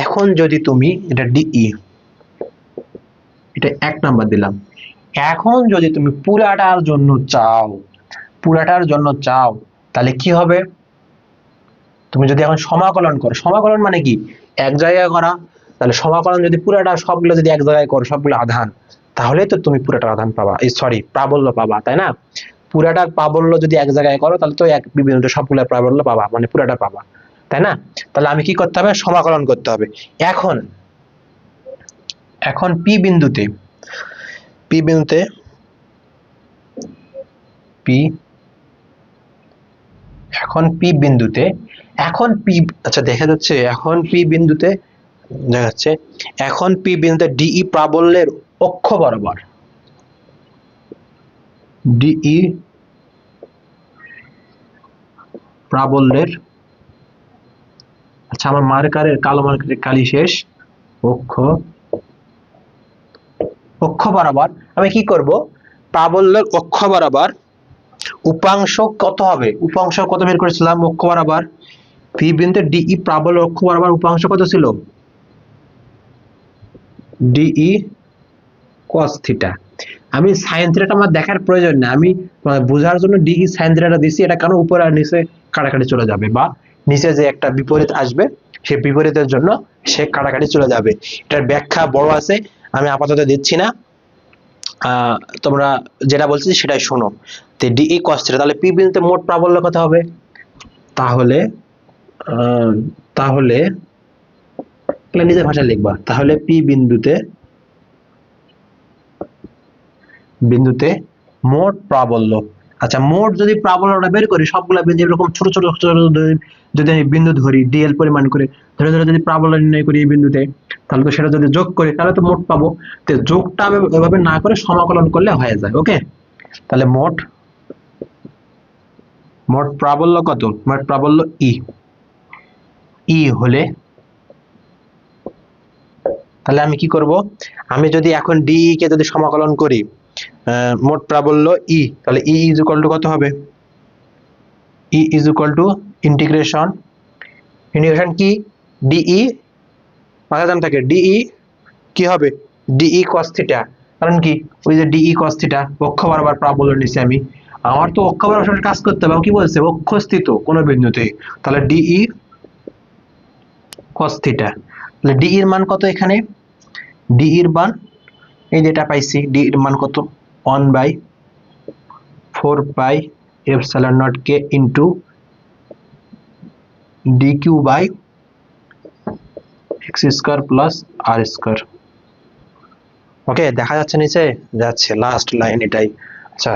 এখন যদি তুমি এটা ডিই, এটা 1 নম্বর দিলাম। এখন যদি তুমি পুরাটার জন্য চাও তাহলে কি হবে, তুমি যদি এখন সমাকলন করো, সমাকলন মানে কি এক জায়গায় করা, তাহলে সমাকলন যদি পুরাটা সবগুলো যদি এক জায়গায় করো, সবগুলো আধান, তাহলে তো তুমি পুরাটার আধান পাবা, সরি প্রাবল্য পাবা, তাই না? পুরাটার প্রাবল্য যদি এক জায়গায় করো তাহলে তো এক বিন্দুতে সবগুলো প্রাবল্য পাবা, মানে পুরাটা পাবা, তাই না? তাহলে আমি কি করতে হবে, সমাকলন করতে হবে। এখন পি বিন্দুতে আচ্ছা দেখা যাচ্ছে, এখন পি বিন্দুতে ডিই প্রাবল্যের অক্ষ বরাবর, ডিই প্রাবল্যের, আচ্ছা আমার কালো মার্কারের কালি শেষ, অক্ষ বরাবর আমি কি করব, প্রাবল্যের অক্ষ বরাবর উপাংশ কত হবে, উপাংশ কত বের করেছিলাম, অক্ষ বরাবর পি বিন্দুতে ডিই প্রাবল্যের অক্ষ বরাবর উপাংশ কত ছিল, ডিই cos থিটা। আমি sin থিটাটা আমার দেখার প্রয়োজন নেই, আমি বোঝার জন্য ডিই sin থিটাটা দিছি। এটা কেন, উপরে আর নিচে কাটাকাটি চলে যাবে, বা নিচে যে একটা বিপরীত আসবে সেই বিপরীতের জন্য সে কাটাকাটি চলে যাবে। এটার ব্যাখ্যা বড় আছে, আমি আপাতত দিচ্ছি না, তোমরা যেটা বলছি সেটাই শোনো। তো ডিই cos থিটা, তাহলে পি বিন্দুতে মোট প্রাবল্য কত হবে, তাহলে নিজের ভাষায় লিখবা, তাহলে পি বিন্দুতে মোট প্রাবল্য, আচ্ছা মোট যদি প্রাবল্যটা বের করি, সবগুলা বিন্দু এরকম ছোট ছোট যদি আমি বিন্দু ধরি, ডিএল পরিমাণ করে ধরে যদি প্রাবল্য নির্ণয় করি এই বিন্দুতে, তাহলে তো সেটা যদি যোগ করি তাহলে তো মোট পাবো। তো যোগটা আমি এভাবে না করে সমাকলন করলে হয়ে যায়। ওকে, তাহলে মোট প্রাবল্য কত, মোট প্রাবল্য ই হলে, তাহলে আমি কি করব, আমি যদি এখন ডিই কে যদি সমাকলন করি মোট প্রাবল্য ই, তাহলে ই ইজ ইকুয়াল টু কত হবে, ই ইজ ইকুয়াল টু ইন্টিগ্রেশন কি ডিই, মাথায় জানা থাকে ডিই কি হবে, ডিই cos থিটা, কারণ কি ওই যে ডিই cos থিটা অক্ষ বরাবর প্রাবল্য নিছি আমি, আমার তো অক্ষ বরাবর কাজ করতে হবে, কি বলছে অক্ষস্থিত কোন বিন্দুতে, তাহলে ডিই cos থিটা। তাহলে ডি এর মান কত, এখানে ডি এর মান এই যেটা পাইছি, ডি এর মান কত 1/4 4 pi epsilon naught k into d q by x square plus R square. Okay, দেখা যাচ্ছে নিচে? যাচ্ছে, লাস্ট লাইন এটাই। আচ্ছা,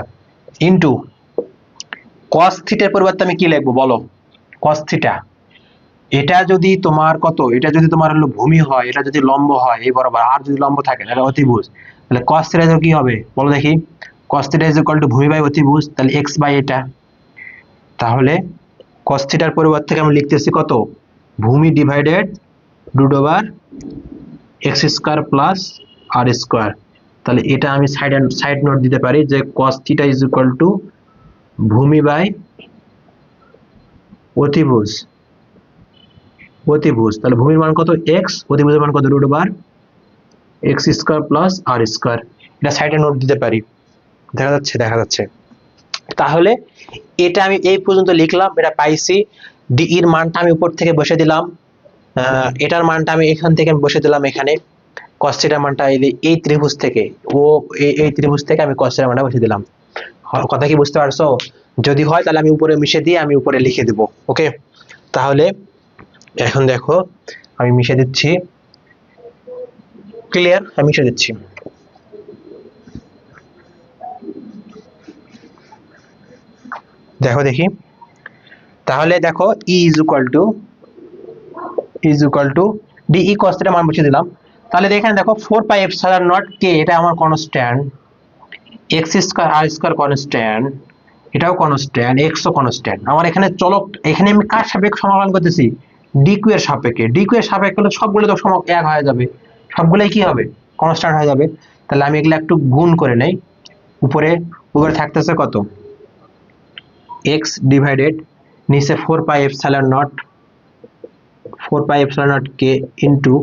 ইন্টু কস থিটার পরিবর্তে আমি কি লিখবো বলো? কস থিটা, এটা যদি তোমার কত, এটা যদি তোমার হলো ভূমি হয়, এটা যদি লম্ব হয় এই বরাবর, আর যদি লম্ব থাকে তাহলে অতিভুজ, তাহলে কস থিটা কি হবে বলো দেখি? কস থিটা ইজ ইকুয়াল টু ভূমি বাই অতিভুজ, তাহলে এক্স বাই এটা। তাহলে কস থিটার পরিবর্তে আমি লিখতেছি কত? ভূমি divided root over x square plus আর স্কোয়ার। তাহলে এটা আমি সাইড নোট দিতে পারি যে cos theta is equal to ভূমি বাই অতিভুজ, তাহলে ভূমির মান কত? এক্স, অতিভুজের মান কত? Root over x square plus আর স্কোয়ার। এটা সাইডে নোট দিতে পারি। দেখা যাচ্ছে? দেখা যাচ্ছে। তাহলে এটা আমি এই পর্যন্ত লিখলাম, এটা পাইছি। ডি এর মানটা আমি উপর থেকে বসে দিলাম, এটার মানটা আমি এখান থেকে বসে দিলাম এখানে। কস থিটার মানটা এই ত্রিভুজ থেকে, ও এই ত্রিভুজ থেকে আমি কস থিটার মানটা বসে দিলাম। কথা কি বুঝতে পারছো? যদি হয় তাহলে আমি উপরে মিশে দিয়ে আমি উপরে লিখে দেব। ওকে, তাহলে এখন দেখো আমি মিশে দিচ্ছি। ক্লিয়ার? আমি মিশে দিচ্ছি। দেখো দেখি, তাহলে দেখো e is equal to d e cos theta মান বসিয়ে দিলাম। তাহলে এখানে দেখো 4 পাই এপসাইলন নট কে, এটা আমার কনস্ট্যান্ট, এক্স স্কয়ার আর স্কয়ার কনস্ট্যান্ট, এটাও কনস্ট্যান্ট, এক্স ও কনস্ট্যান্ট। আমার এখানে চলক, এখানে আমি কার সাপেক্ষে সমাকলন করতেছি? ডি কিউ এর সাপেক্ষে। ডি কিউ এর সাপেক্ষে হলে সবগুলো তো এক হয়ে যাবে, সবগুলাই কি হবে? কনস্ট্যান্ট হয়ে যাবে। তাহলে আমি এগুলো একটু গুণ করে নেই। উপরে থাকতেছে কত? এক্স ডিভাইডেড নিচে 4 পাই এপসাইলন নট কে ইনটু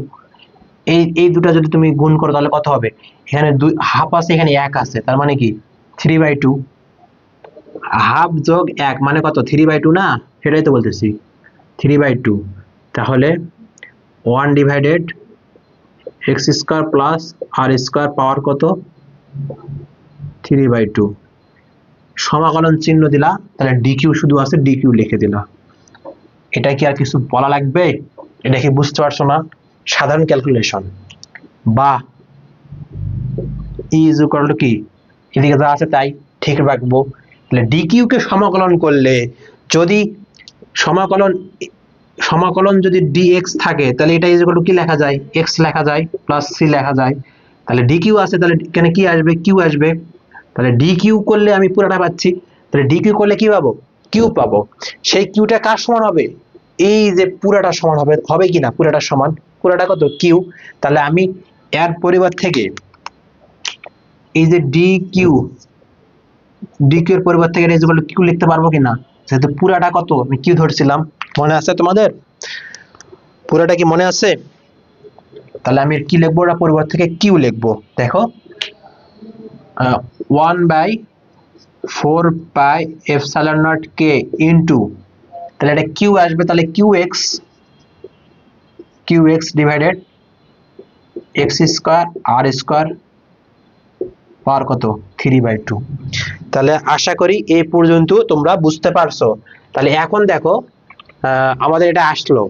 এই দুটো যদি তুমি গুণ করো তাহলে কত হবে? এখানে হাফ আছে, এখানে এক আছে, তার মানে কি 3/2। হাফ যোগ এক মানে কত? 3/2 না? সেটাই তো বলতেছি, 3/2। তাহলে 1 ডিভাইডেড এক্স স্কোয়ার প্লাস আর স্কোয়ার পাওয়ার কত? 3/2। সমাকলন চিহ্ন দিলা, তাহলে ডিকিউ শুধু আছে, ডিকিউ লিখে দিলা। এটা কি আর কিছু বলা লাগবে? এটা কি বুঝতে পারছো না? সাধারণ ক্যালকুলেশন। বা ই ইজ ইকুয়াল টু কি, এদিকে যা আছে তাই ঠিক রাখবো। তাহলে ডিকিউ কে সমাকলন করলে যদি সমাকলন যদি ডিএক্স থাকে তাহলে এটা ইজ ইকুয়াল টু কি লেখা যায়? এক্স লেখা যায় প্লাস সি লেখা যায়। তাহলে ডিকিউ আছে, তাহলে এখানে কি আসবে? কিউ আসবে। তাহলে ডিকিউ করলে আমি পুরোটা পাচ্ছি। তাহলে ডিকিউ করলে কি পাবো? কিউ পাবো। সেই কিউটা কার সমান হবে? এই যে পুরাটা সমান হবে, হবে কি না? পুরাটা সমান, পুরাটা কত? কিউ। তাহলে আমি এর পরিবার থেকে এই যে ডি কিউ এর পরিবার থেকে এটা ইজ ইকুয়াল টু কিউ লিখতে পারবো কিনা? যেহেতু পুরাটা কত আমি কিউ ধরছিলাম, মনে আছে তোমাদের? পুরাটা কি মনে আছে? তাহলে আমি কি লিখবো? ওটা পরিবার থেকে কিউ লিখবো। দেখো 1/4 পাই এপসাইলন নট কে ইনটু, তাহলে এটা কিউ আসবে, তাহলে q x divided x square r square power কত? 3/2। তাহলে আশা করি এই পর্যন্ত তোমরা বুঝতে পারছো। তাহলে এখন দেখো আমাদের এটা আসলো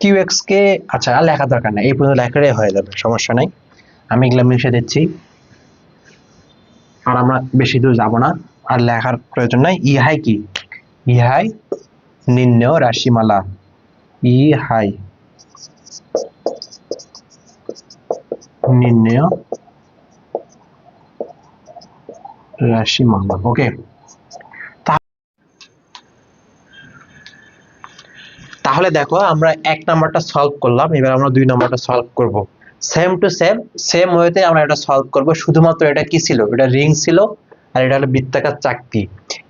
কিউ এক্স কে, আচ্ছা আর লেখার দরকার নাই, এই পর্যন্ত লেখাটাই হয়ে যাবে, সমস্যা নাই। আমি এগুলো মিশে দিচ্ছি, আর আমরা বেশি দূর যাব না, আর লেখার প্রয়োজন নাই। ইহাই কি? ইহাই নির্ণেয় রাশিমালা। ইহাই নির্ণেয় রাশিমালা। ওকে, তাহলে দেখো আমরা 1 নাম্বারটা সলভ করলাম, এবার আমরা 2 নাম্বারটা সলভ করব। সেম টু সেম ওয়েতে আমরা এটা সলভ করব। শুধুমাত্র এটা কি ছিল? এটা রিং ছিল, আর এটা হলো বৃত্তাকার চাকতি।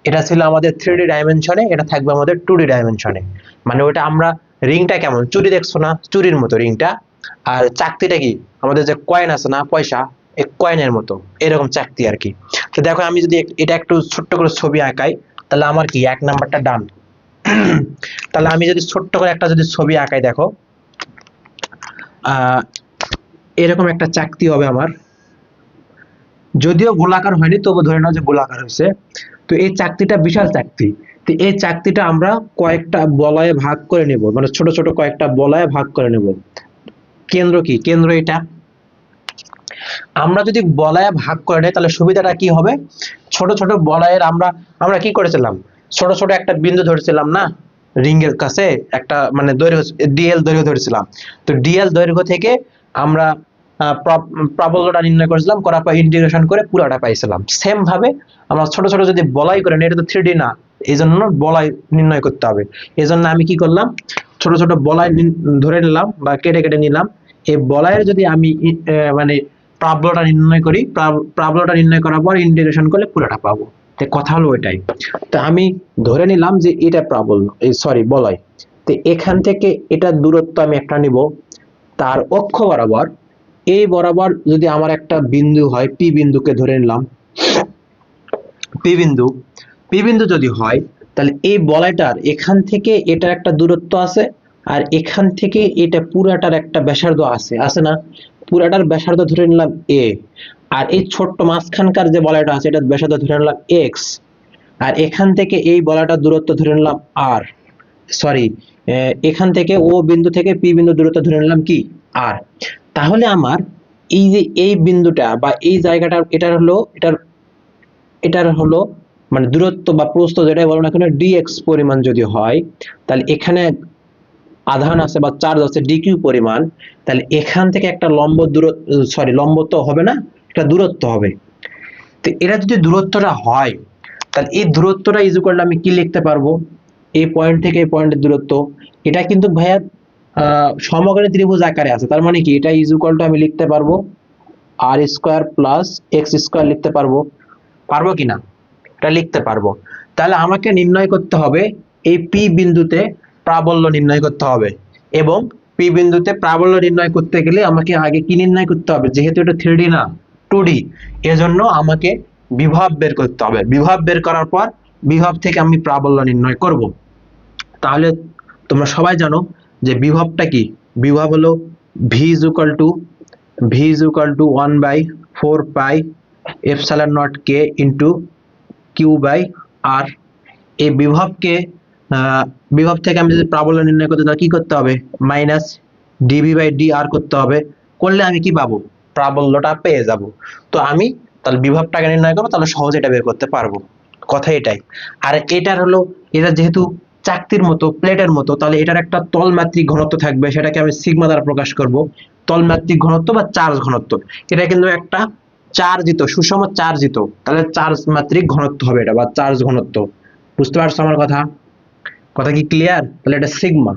এটা ছিল আমাদের 3D ডাইমেনশনে, এটা থাকবে আমাদের 2D ডাইমেনশনে। মানে ওটা আমরা, রিংটা কেমন? চুরি দেখছো না? চুরির মতো রিংটা। আর চাকতিটা কি? আমাদের যে কয়েন আছে না, পয়সা, এই কয়েনের মতো এরকম চাকতি আর কি। তো দেখো আমি যদি এটা একটু ছোট্ট করে ছবি আঁকাই, তাহলে আমার কি 1 নাম্বারটা ডান। তাহলে আমি যদি ছোট্ট করে একটা যদি ছবি আঁকাই, দেখো এরকম একটা চাকতি হবে আমার, যদিও গোলাকার হয়নি তবু ধরে নাও যে গোলাকার হয়েছে। তো এই চাকতিটা বিশাল চাকতি। তো এই চাকতিটা আমরা কয়েকটা বলয়ে ভাগ করে নেব, মানে ছোট ছোট কয়েকটা বলয়ে ভাগ করে নেব। কেন্দ্র কি? কেন্দ্র এটা। আমরা যদি বলয়ে ভাগ করে নেই তাহলে সুবিধাটা কি হবে? ছোট ছোট বলয়ের আমরা আমরা কি করেছিলাম? ছোট ছোট একটা বিন্দু ধরেছিলাম না রিং এর কাছে, একটা মানে দৈর্ঘ্য ডিএল দৈর্ঘ্য ধরেছিলাম। তো ডিএল দৈর্ঘ্য থেকে আমরা প্রাবল্যটা নির্ণয় করেছিলাম, করার পর ইন্টিগ্রেশন করে পুরাটা পাইছিলাম। সেম ভাবে আমরা ছোট ছোট যদি বলয় করে নিই, এটা তো 3D না, এই জন্য বলয় নির্ণয় করতে হবে। এই জন্য আমি কি করলাম, ছোট ছোট বলয় ধরে নিলাম বা কেটে কেটে নিলাম। এই বলয়ের যদি আমি মানে প্রাবল্যটা নির্ণয় করি, প্রাবল্যটা নির্ণয় করার পর ইন্টিগ্রেশন করলে পুরোটা পাবো। তো কথা হলো ওইটাই। তো আমি ধরে নিলাম যে এটা প্রাবল্য, এই সরি বলয়। তো এখান থেকে এটা দূরত্ব আমি একটা নিব, তার অক্ষ বরাবর এই বরাবর যদি আমার একটা বিন্দু হয়, পি বিন্দুকে ধরে নিলাম, পি বিন্দু, পি বিন্দু যদি হয় তাহলে এই বলয়টার এখান থেকে এটার একটা দূরত্ব আছে, আর এখান থেকে এটা পুরাটার একটা ব্যাসার্ধ আছে, আছে না? পুরাটার ব্যাসার্ধ ধরে নিলাম এ, আর এই ছোট্ট মাঝখানকার যে বলয়টা আছে এটার ব্যাসার্ধ ধরে নিলাম এক্স, আর এখান থেকে এই বলয়টার দূরত্ব ধরে নিলাম আর, সরি, এখান থেকে ও বিন্দু থেকে পি বিন্দু দূরত্ব ধরে নিলাম কি আর। তাহলে আমার এই যে এই বিন্দুটা বা এই জায়গাটা, এটার হলো মানে দূরত্ব বা প্রস্থ যেটাই বলো না কেন ডিএক্স পরিমাণ যদি হয়, তাহলে এখানে আধান আছে বা চার্জ আছে ডিকিউ পরিমাণ, তাহলে এখান থেকে একটা লম্ব দূরত্ব, সরি লম্ব তো হবে না, একটা দূরত্ব হবে। তো এটা যদি দূরত্বটা হয় তাহলে এই দূরত্বটা ইজ ইকুয়াল আমি কি লিখতে পারবো, এই পয়েন্ট থেকে এই পয়েন্টের দূরত্ব। এটা কিন্তু ভাইয়া সমকোণী ত্রিভুজ আকারে আছে, তার মানে কি এটা ইজ ইকুয়াল টু আমি লিখতে পারবো আর স্কোয়ার প্লাস এক্স স্কোয়ার লিখতে পারবো, পারবো কিনা? এটা লিখতে পারবো। তাহলে আমাকে নির্ণয় করতে হবে এই পি বিন্দুতে প্রাবল্য নির্ণয় করতে হবে, এবং পি বিন্দুতে প্রাবল্য নির্ণয় করতে গেলে আমাকে আগে কি নির্ণয় করতে হবে, যেহেতু এটা 3D না 2D, এজন্য আমাকে বিভব বের করতে হবে। বিভব বের করার পর বিভব থেকে আমি প্রাবল্য নির্ণয় করব। তাহলে তোমরা সবাই জানো যে বিভবটা কি? বিভব হলো v is equal to 1/4 pi epsilon naught k into q by r. এই বিভবকে বিভব থেকে আমি যদি প্রাবল্য নির্ণয় করতে, তাহলে কি করতে হবে? মাইনাস ডিভি বাই ডি আর করতে হবে। করলে আমি কি পাবো? প্রাবল্যটা পেয়ে যাব। তো আমি তাহলে বিভবটাকে নির্ণয় করবো, তাহলে সহজে এটা বের করতে পারবো। কথা এটাই। আর এটার হলো, এটা যেহেতু চাকতির মতো, প্লেটের মতো, তাহলে এটার একটা তলমাত্রিক ঘনত্ব থাকবে, সেটাকে আমি সিগমা দ্বারা প্রকাশ করব। তলমাত্রিক ঘনত্ব বা চার্জ ঘনত্ব, এটা কিন্তু একটা চার্জিত, সুষম চার্জিত, তাহলে চার্জ মাত্রিক ঘনত্ব হবে এটা, বা চার্জ ঘনত্ব। বুঝতে পারছো আমার কথা? কথা কি ক্লিয়ার? তাহলে এটা সিগমা,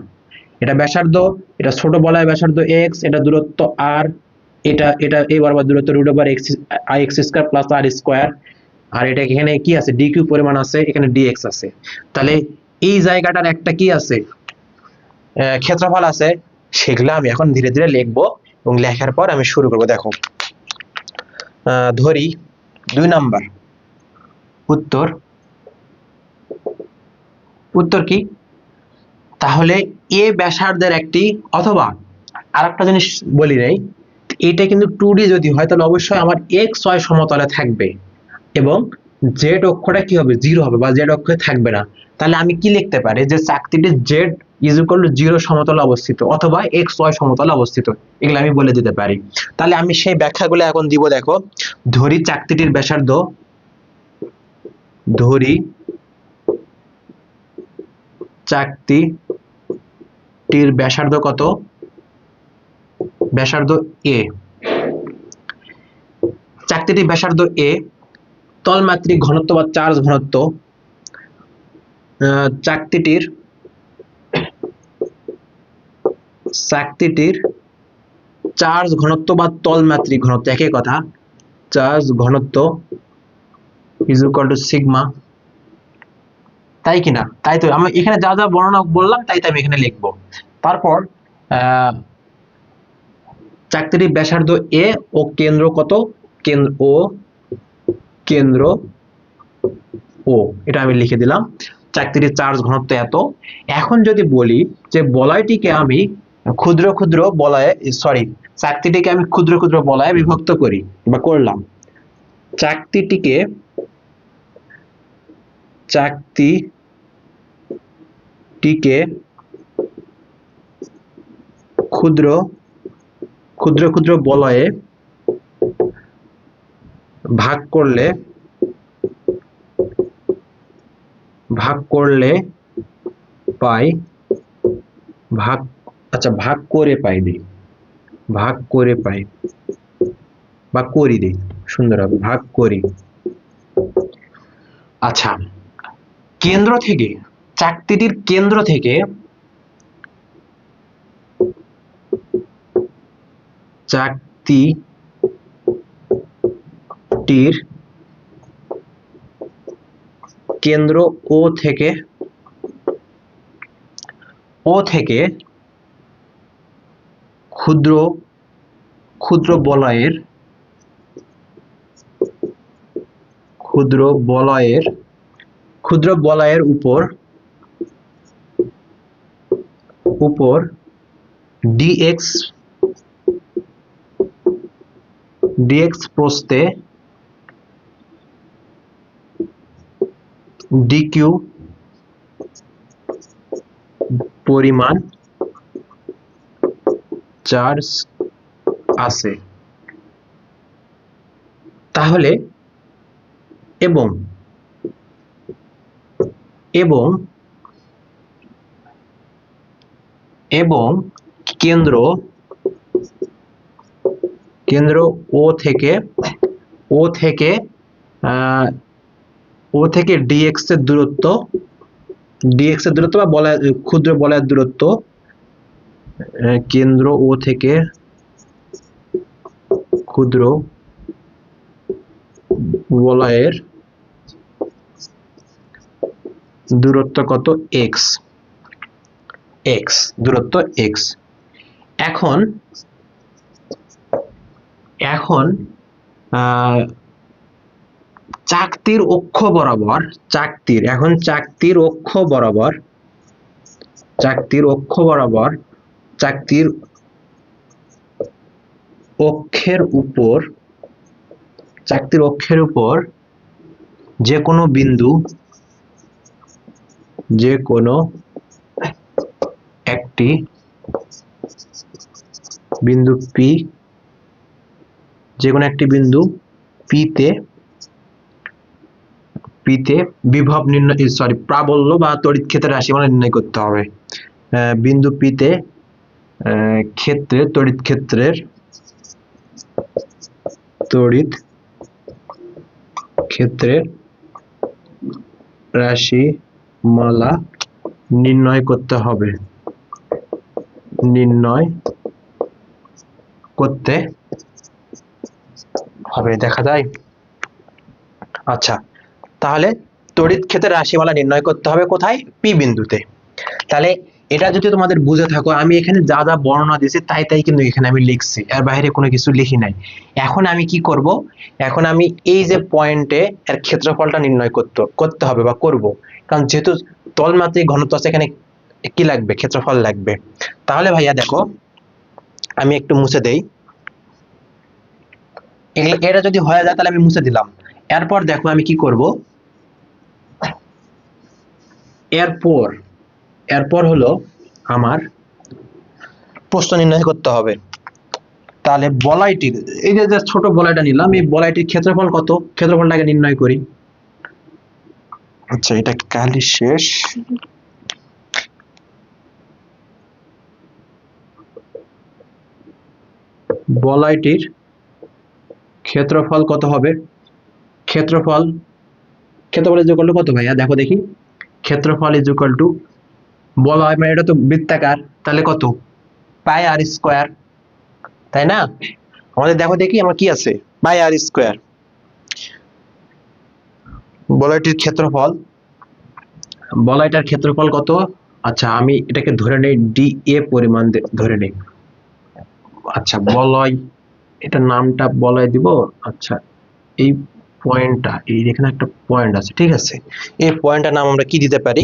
এটা ব্যাসার্ধ, এটা ছোট বলয় ব্যাসার্ধ এক্স, এটা দূরত্ব আর, এটা এটা এই বরাবর দূরত্ব root over x i x square plus R square, আর এটা এখানে কি আছে? ডি কিউ পরিমাণ আছে, এখানে ডিএক্স আছে। তাহলে এই জায়গাটার একটা কি আছে? ক্ষেত্রফল আছে। সেগুলো আমি এখন ধীরে ধীরে লিখবো, এবং লেখার পর আমি শুরু করব। দেখো, ধরি 2 নাম্বার উত্তর। উত্তর কি? তাহলে এ ব্যাসার্ধের একটি, অথবা আরেকটা জিনিস বলি নাই, এটা কিন্তু 2D যদি হয় তাহলে অবশ্যই আমার এক্স ওয়াই সমতলে থাকবে, এবং জেড অক্ষটা কি হবে? 0 হবে, বা জেড অক্ষে থাকবে না। তাহলে আমি কি লিখতে পারি যে চাকতিটি জেড ইজ ইকুয়াল টু 0 সমতলে অবস্থিত, অথবা এক্স ওয়াই সমতলে অবস্থিত, এগুলো আমি বলে দিতে পারি। তাহলে আমি সেই ব্যাখ্যাগুলো এখন দিব। দেখো, ধরি চাকতিটির ব্যাসার্ধ, ধরি চাকতিটির ব্যাসার্ধ কত? ব্যাসার্ধ এ। চাকতিটির ব্যাসার্ধ এ, তলমাত্রিক ঘনত্ব বা চার্জ ঘনত্ব, চাকতিটির চার্জ ঘনত্ব বা তলমাত্রিক ঘনত্ব একই কথা, চার্জ ঘনত্ব ইজ ইকুয়াল টু সিগমা। তাই কিনা? তাই তো, আমি এখানে যা যা বর্ণনা বললাম তাই তো আমি এখানে লিখবো। তারপর চাকতিটির ব্যাসার্ধ এ ও কেন্দ্র কত? কেন্দ্র ও, এটা আমি লিখে দিলাম। চাকতিটির চার্জ ঘনত্ব এত। এখন যদি বলি যে বলয়টিকে আমি ক্ষুদ্র ক্ষুদ্র বলয়ে, সরি, চাকতিটিকে আমি ক্ষুদ্র ক্ষুদ্র বলয়ে বিভক্ত করি বা করলাম, চাকতিটিকে ক্ষুদ্র ক্ষুদ্র ক্ষুদ্র বলয়ে ভাগ করলে পাই ভাগ করে পাই দিই ভাগ করে পাই বা করি দিই, সুন্দর হবে, ভাগ করি। আচ্ছা, কেন্দ্র থেকে, চাকতিটির কেন্দ্র থেকে চাকতিটির কেন্দ্র ও থেকে ক্ষুদ্র ক্ষুদ্র বলয়ের উপর dx প্রস্থে dq পরিমাণ চার্জ আছে। তাহলে এবং কেন্দ্র ও থেকে dx এর দূরত্ব বা ক্ষুদ্র বলয়ের দূরত্ব, কেন্দ্র ও থেকে ক্ষুদ্র বলয়ের দূরত্ব কত? x দূরত্ব x। এখন চাকতির অক্ষ বরাবর চাকতির অক্ষের উপর যে কোনো একটি বিন্দু P তে বিভব নির্ণয়, প্রাবল্য বা তড়িৎ ক্ষেত্রের রাশিমালা নির্ণয় করতে হবে। বিন্দু P তে তড়িৎ ক্ষেত্রের রাশিমালা নির্ণয় করতে হবে। দেখা যায়। আচ্ছা, তাহলে তড়িৎ ক্ষেত্রের রাশিমালা নির্ণয় করতে হবে কোথায়? P বিন্দুতে। তাহলে এটা যদি তোমাদের বুঝে থাকো, আমি এখানে যা যা বর্ণনা দিয়েছি তাই কিন্তু এখানে আমি লিখছি, এর বাইরে কোনো কিছু লিখি নাই। এখন আমি কি করব? এখন আমি এই যে পয়েন্টে এর ক্ষেত্রফলটা নির্ণয় করতে হবে বা করব, কারণ যেহেতু তলমাত্রিক ঘনত্ব আছে, এখানে কি লাগবে? ক্ষেত্রফল লাগবে। তাহলে ভাইয়া দেখো, আমি একটু মুছে দেই। এটা যদি হয়ে যায় তাহলে আমি মুছে দিলাম। এরপর দেখো আমি কি করব, এরপর হলো আমার প্রস্থ নির্ণয় করতে হবে। তাহলে বলয়টির, এই যে ছোট বলয়টা নিলাম, এই বলয়টির ক্ষেত্রফল কত? ক্ষেত্রফলটাকে নির্ণয় করি। আচ্ছা, এটা কালি শেষ। বলয়টির ক্ষেত্রফল কত হবে? ক্ষেত্রফল ইজ ইকুয়াল টু কত ভাইয়া? দেখো দেখি, ক্ষেত্রফল ইজ ইকুয়াল টু, বলয় মানে এটা তো বৃত্তাকার, তাহলে কত? পাই আর স্কয়ার, তাই না? আমাদের দেখো দেখি আমার কি আছে, পাই আর স্কয়ার। বলয়টির বলয়টার ক্ষেত্রফল কত? আচ্ছা, আমি এটাকে ধরে নেই ডি এ পরিমাণ ধরে নেই। আচ্ছা, বলয়, এটা নামটা বলয় দিব। আচ্ছা, এই পয়েন্টটা, এই এখানে একটা পয়েন্ট আছে, ঠিক আছে, এই পয়েন্টটার নাম আমরা কি দিতে পারি?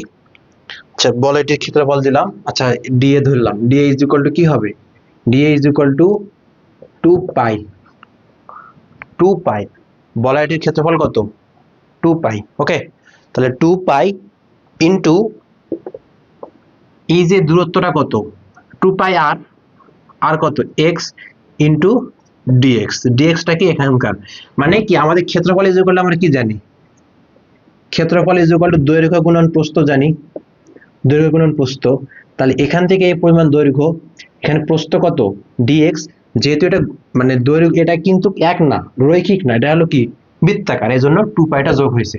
আচ্ছা, বলয়টির ক্ষেত্রফল দিলাম। আচ্ছা, ডি এ ধরলাম। D A is equal to কি হবে? D A is equal two 2 পাই। বলয়টির ক্ষেত্রফল কত 2 পাই। ওকে, তাহলে 2 পাই ইনটু এই যে দূরত্বটা কত 2 পাই আর আর কত x ইনটু dx। dxটা কি এখানকার, মানে কি আমাদের ক্ষেত্রফল ইজ ইকুয়াল টু আমরা কি জানি, ক্ষেত্রফল ইজ ইকুয়াল টু দৈর্ঘ্য গুণন প্রস্থ জানি, দৈর্ঘ্য গুণন প্রস্থ। তাহলে এখান থেকে এই পরিমাণ দৈর্ঘ্য, এখানে প্রস্থ কত dx, যেহেতু এটা মানে দৈর্ঘ্য এটা কিন্তু এক না, রৈখিক না, এটা হলো কি বৃত্তাকার, এই জন্য 2 পাইটা যোগ হয়েছে।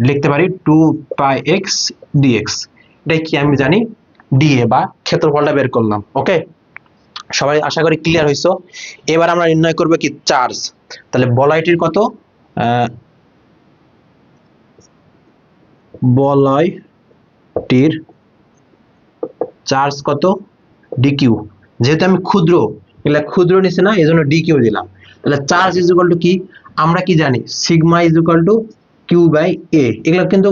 লিখতে পারি 2 পাই x dx। এটাই কি আমি জানি dA বা ক্ষেত্রফলটা বের করলাম। ওকে, সবাই আশা করি ক্লিয়ার হইছো। এবার আমরা নির্ণয় করব কি চার্জ। তাহলে বলয়টির কত বলয়টির চার্জ কত dq, যেহেতু আমি ক্ষুদ্র, এগুলা ক্ষুদ্র নিছে না, এজন্য dq দিলাম। তাহলে চার্জ ইজ ইকুয়াল টু কি, আমরা কি জানি sigma is equal to q by a। এগুলা কিন্তু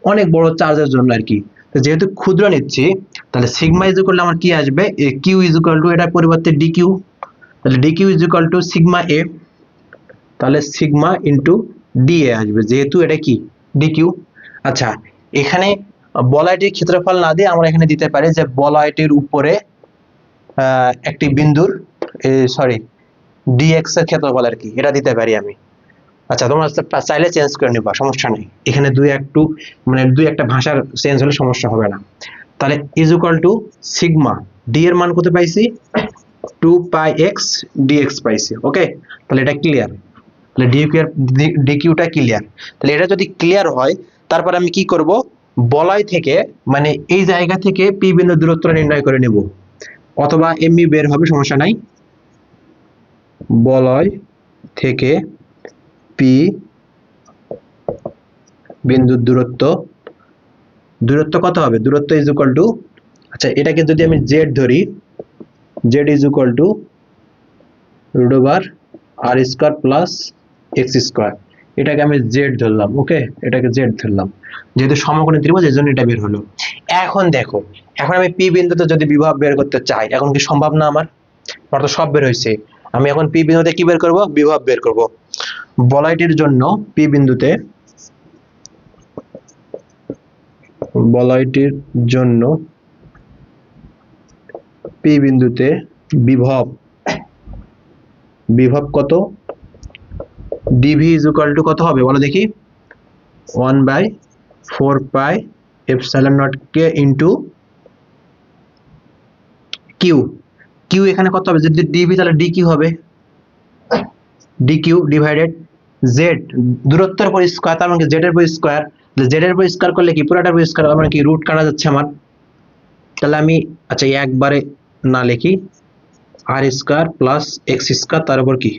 অনেক বড় চার্জের জন্য আর কি, তো যেহেতু ক্ষুদ্র নিচ্ছি তাহলে সিগমা ইজ ইকুয়াল টু আমার কি আসবে q ইজ ইকুয়াল টু এটার পরিবর্তে dq, তাহলে dq is equal to sigma a, তাহলে সিগমা ইনটু dA আসবে, যেহেতু এটা কি dq। আচ্ছা, এখানে বলয়টির ক্ষেত্রফল না দিয়ে আমরা এখানে দিতে পারি যে বলয়টির উপরে একটি বিন্দুর সরি dx এর ক্ষেত্রফল আর কি, এটা দিতে পারি আমি। আচ্ছা, তোমরা চাইলে চেঞ্জ করে নিবা, সমস্যা নেই, এখানে দুই একটা ভাষার চেঞ্জ হলে সমস্যা হবে না। তাহলে is equal to sigma D এর মান কত পাইছি 2 পাই x dx পাইছি। ওকে, তাহলে এটা ক্লিয়ার, তাহলে ডিকিউটা ক্লিয়ার। তাহলে এটা যদি ক্লিয়ার হয় তারপর আমি কি করব, বলয় থেকে মানে এই জায়গা থেকে পি বিন্দু দূরত্ব নির্ণয় করে নেব, অথবা এমনি বের হবে, সমস্যা নাই। বলয় থেকে পি বিন্দুর দূরত্ব কত হবে, দূরত্ব ইজ ইকুয়াল টু, আচ্ছা এটাকে যদি আমি জেড ধরি, Z is equal to root over R square plus X square, এটাকে আমি জেড ধরলাম। ওকে, এটাকে জেড ধরলাম, যেহেতু সমকোণী ত্রিভুজ এই জন্য এটা বের হলো। এখন দেখো, এখন আমি পি বিন্দুতে যদি বিভব বের করতে চাই, এখন কি সম্ভব না, আমার তো সব বের হয়েছে, আমি এখন পি বিন্দুতে কি বের করব, বিভব বের করব। বলয়টির জন্য পি বিন্দুতে, বলয়টির জন্য পি বিন্দুতে বিভব কত, ডিভি ইজ ইকুয়াল টু কত হবে বলো দেখি, 1/4 পাই এপসাইলন নট কে ইনটু কিউ। কিউ এখানে কত হবে, যদি ডিভি তাহলে ডি কিউ হবে, ডি কিউ ডিভাইডেড জেড, দূরত্বের উপর স্কয়ার, তার মানে জেড এর উপর স্কয়ার, জেড এর উপর স্কয়ার করলে কি পুরোটার উপর স্কয়ার, মানে কি রুট কাটা যাচ্ছে আমার। তাহলে আমি আচ্ছা একবারে না লিখি, আর স্কয়ার প্লাস এক্স স্কয়ার, তার উপর কি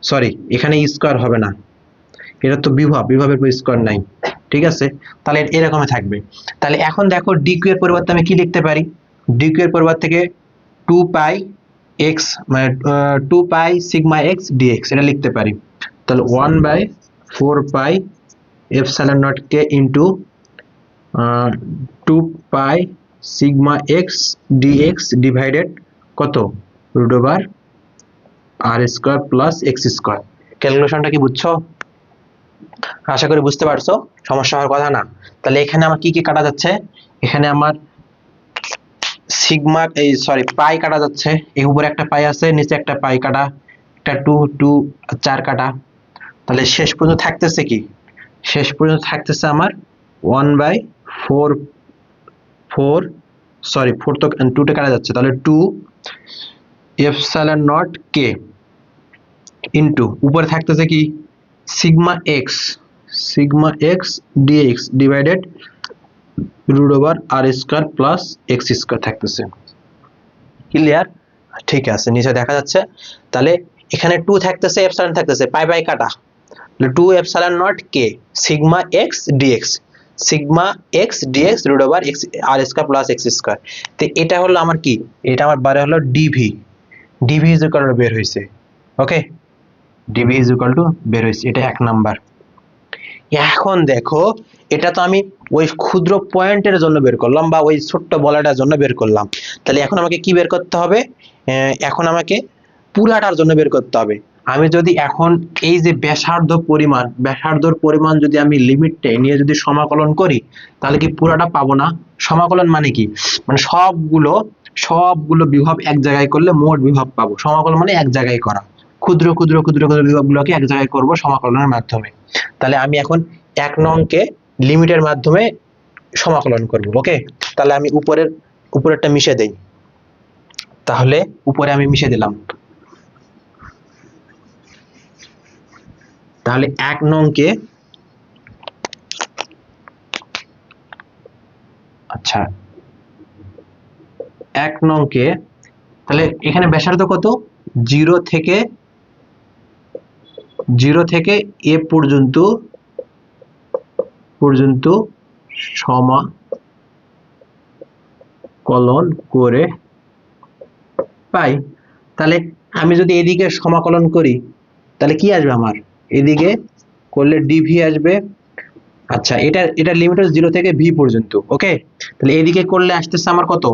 সরি এখানে স্কয়ার হবে না, এটা তো বিভবের উপর স্কয়ার নাই, ঠিক আছে, তাহলে এরকমই থাকবে। তাহলে এখন দেখো ডিকিউ এর পরিবর্তে আমি কি লিখতে পারি, ডিকিউ এর পরিবর্তে থেকে 2 পাই x মানে 2 পাই সিগমা x dx এটা লিখতে পারি। তাহলে 1/4 পাই এপসাইলন নট কে ইনটু 2 পাই সিগমা x dx ডিভাইডেড কত root over r square plus x square. ক্যালকুলেশনটা কি বুঝছো, আশা করি বুঝতে পারছো, সমস্যা হওয়ার কথা না। তাহলে এখানে আমার কি কি কাটা যাচ্ছে, এখানে আমার সিগমা এই সরি পাই কাটা যাচ্ছে, এই উপরে একটা পাই আছে, নিচে একটা পাই কাটা, একটা 2 4 কাটা। তাহলে শেষ পর্যন্ত থাকতেছে কি, শেষ পর্যন্ত থাকতেছে আমার 1/4 সরি 4 তো 2 টা কাটা যাচ্ছে, তাহলে 2 এপসাইলন নট কে ইনটু উপরে থাকতেছে কি sigma x d x divided root over r square plus x square থাকতেছে। ক্লিয়ার, ঠিক আছে, নিচে দেখা যাচ্ছে। তাহলে এখানে 2 থাকতেছে, এপসাইলন থাকতেছে, পাই পাই কাটা, তাহলে 2 এপসাইলন নট কে sigma x DX root over X R square plus x square. তো এটা হলো আমার কি, এটা আমার বারে হলো ডিভি ইজ ইকুয়াল টু বের হইছে। ওকে, ডিভি ইজ ইকুয়াল টু বের হইছে, এটা 1 নাম্বার। এখন দেখো, এটা তো আমি ওই ক্ষুদ্র পয়েন্টের জন্য বের করলাম বা ওই ছোট্ট বলয়টার জন্য বের করলাম। তাহলে এখন আমাকে কি বের করতে হবে, এখন আমাকে পুরাটার জন্য বের করতে হবে। আমি যদি এখন এই যে ব্যাসার্ধর পরিমাণ যদি আমি লিমিটটা নিয়ে যদি সমাকলন করি, তাহলে কি পুরাটা পাবো না? সমাকলন মানে কি, মানে সবগুলো বিভব এক জায়গায় করলে মোট বিভব পাবো। সমাকলন মানে এক জায়গায় করা, ক্ষুদ্র ক্ষুদ্র ক্ষুদ্র ক্ষুদ্র বিভবগুলোকে এক জায়গায় করব সমাকলনের মাধ্যমে। তাহলে আমি এখন 1 নংকে লিমিটের মাধ্যমে সমাকলন করব। ওকে, তাহলে আমি উপরেরটা মিশে দেই। তাহলে উপরে আমি মিশে দিলাম। তাহলে 1 নংকে, আচ্ছা 1 নংকে, তাহলে এখানে ব্যাসার্ধ কত? 0 থেকে এ পর্যন্ত সমাকলন করে পাই। তাহলে আমি যদি এদিকে সমাকলন করি তাহলে কি আসবে আমার? এদিকে করলে ডিভি আসবে। আচ্ছা, এটা লিমিট হচ্ছে 0 থেকে ভি পর্যন্ত। ওকে, তাহলে এদিকে করলে আসতেছে আমার কত?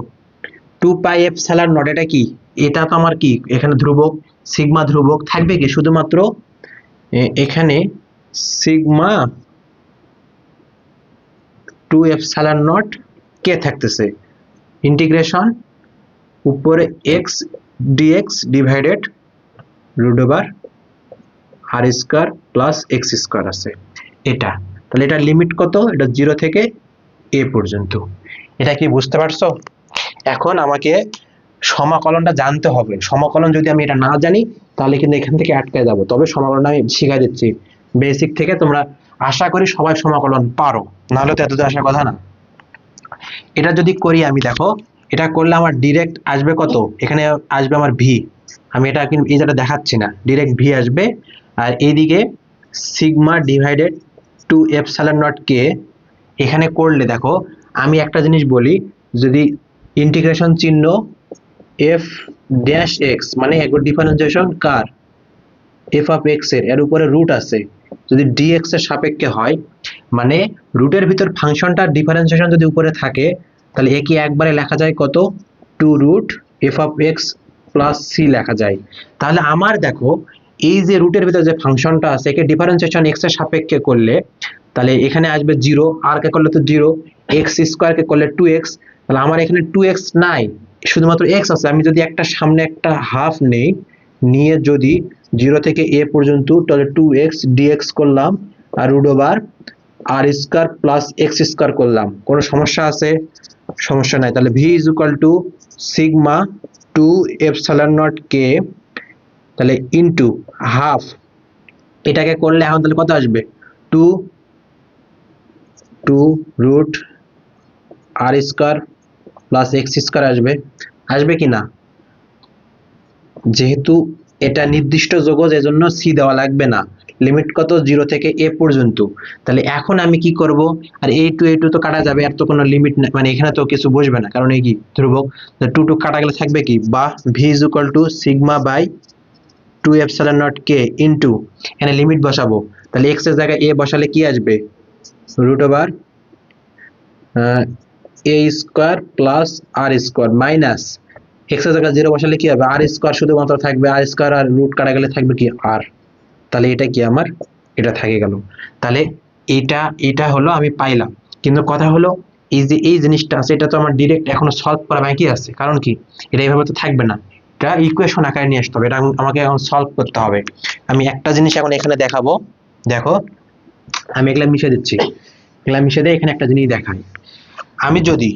2 পাই এপসাইলন নট। এটা কি? এটা তো আমার কি এখানে ধ্রুবক, সিগমা ধ্রুবক থাকবে কি শুধুমাত্র এখানে সিগমা 2 এপসাইলন নট কে থাকতেছে, ইন্টিগ্রেশন উপরে x d x divided root over r square plus x square আছে এটা। তাহলে এটা লিমিট কত? এটা 0 থেকে এ পর্যন্ত। এটা কি বুঝতে পারছো? এখন আমাকে সমাকলনটা জানতে হবে। সমাকলন যদি আমি এটা না জানি তাহলে কিন্তু এখান থেকে আটকে যাব। তবে সমাকলন আমি শিখাই দিচ্ছি বেসিক থেকে, তোমরা আশা করি সবাই সমাকলন পারো, নাহলে তো এত আসার কথা না। এটা যদি করি আমি, দেখো এটা করলে আমার ডিরেক্ট আসবে কত? এখানে আসবে আমার ভি। আমি এটা কিন্তু এই যেটা দেখাচ্ছি না, ডিরেক্ট ভি আসবে। আর এইদিকে সিগমা ডিভাইডেড 2 এপসাইলন নট কে এখানে করলে দেখো, আমি একটা জিনিস বলি, যদি ইন্টিগ্রেশন চিহ্ন এফ ড্যাশ এক্স মানে একবার differentiation car F of x এর উপরে রুট আছে, যদি ডিএক্স এর সাপেক্ষে হয়, মানে রুটের ভিতর ফাংশনটার ডিফারেন্সিয়েশন যদি উপরে থাকে, তাহলে একে একবারে লেখা যায় কত? 2 root F of X plus C লেখা যায়। তাহলে আমার দেখো এই যে রুটের ভিতর যে ফাংশনটা আছে একে ডিফারেন্সিয়েশন এক্স এর সাপেক্ষে করলে তাহলে এখানে আসবে 0, আর কে করলে তো 0, এক্স স্কয়ার কে করলে 2x। তাহলে আমার এখানে 2x নাই, শুধুমাত্র x আছে। আমি যদি একটা সামনে একটা হাফ নেই, নিয়ে যদি 0 থেকে a পর্যন্ত, তাহলে 2x dx করলাম আর root over r square plus x square করলাম। কোনো সমস্যা আছে? সমস্যা নাই। তাহলে v is equal to sigma 2 epsilon naught k, তাহলে ইনটু হাফ, এটাকে করলে এখন তাহলে কত আসবে? 2 রুট আর স্কয়ার প্লাস এক্স স্কয়ার আসবে কি না? যেহেতু এটা নির্দিষ্ট যোগজ এজন্য সি দেওয়া লাগবে না। লিমিট কত? 0 থেকে এ পর্যন্ত। তাহলে এখন আমি কি করব? আর এই টু তো কাটা যাবে, আর তো কোনো লিমিট নাই, মানে এখানে তো কিছু বসবে না কারণ এই কি ধ্রুবক। 2 কাটা গেলে থাকবে কি, বা V is equal to sigma by 2 epsilon naught K into, এখানে লিমিট বসাবো। তাহলে এক্স এর জায়গায় এ বসালে কি আসবে? রুট ওভার এ স্কয়ার প্লাস আর স্কয়ার মাইনাস এক্স এর জায়গায় 0 বসালে কি হবে? আর স্কয়ার শুধুমাত্র থাকবে, আর স্কয়ার আর রুট কাটা গেলে থাকবে কি আর। তাহলে এটা কি আমার, এটা থেকে গেল। তাহলে এটা হলো আমি পাইলাম। কিন্তু কথা হলো এই যে এই জিনিসটা আছে এটা তো আমার ডিরেক্ট এখনো সলভ করা বাকি আছে। কারণ কি, এটা এইভাবে তো থাকবে না, এটা ইকুয়েশন আকারে নিয়ে আসতে হবে। এটা আমাকে এখন সলভ করতে হবে। আমি একটা জিনিস এখন এখানে দেখাবো। দেখো আমি এগুলা মিশে দিচ্ছি, এগুলা মিশে দিয়ে এখানে একটা জিনিস দেখাই। আমি যদি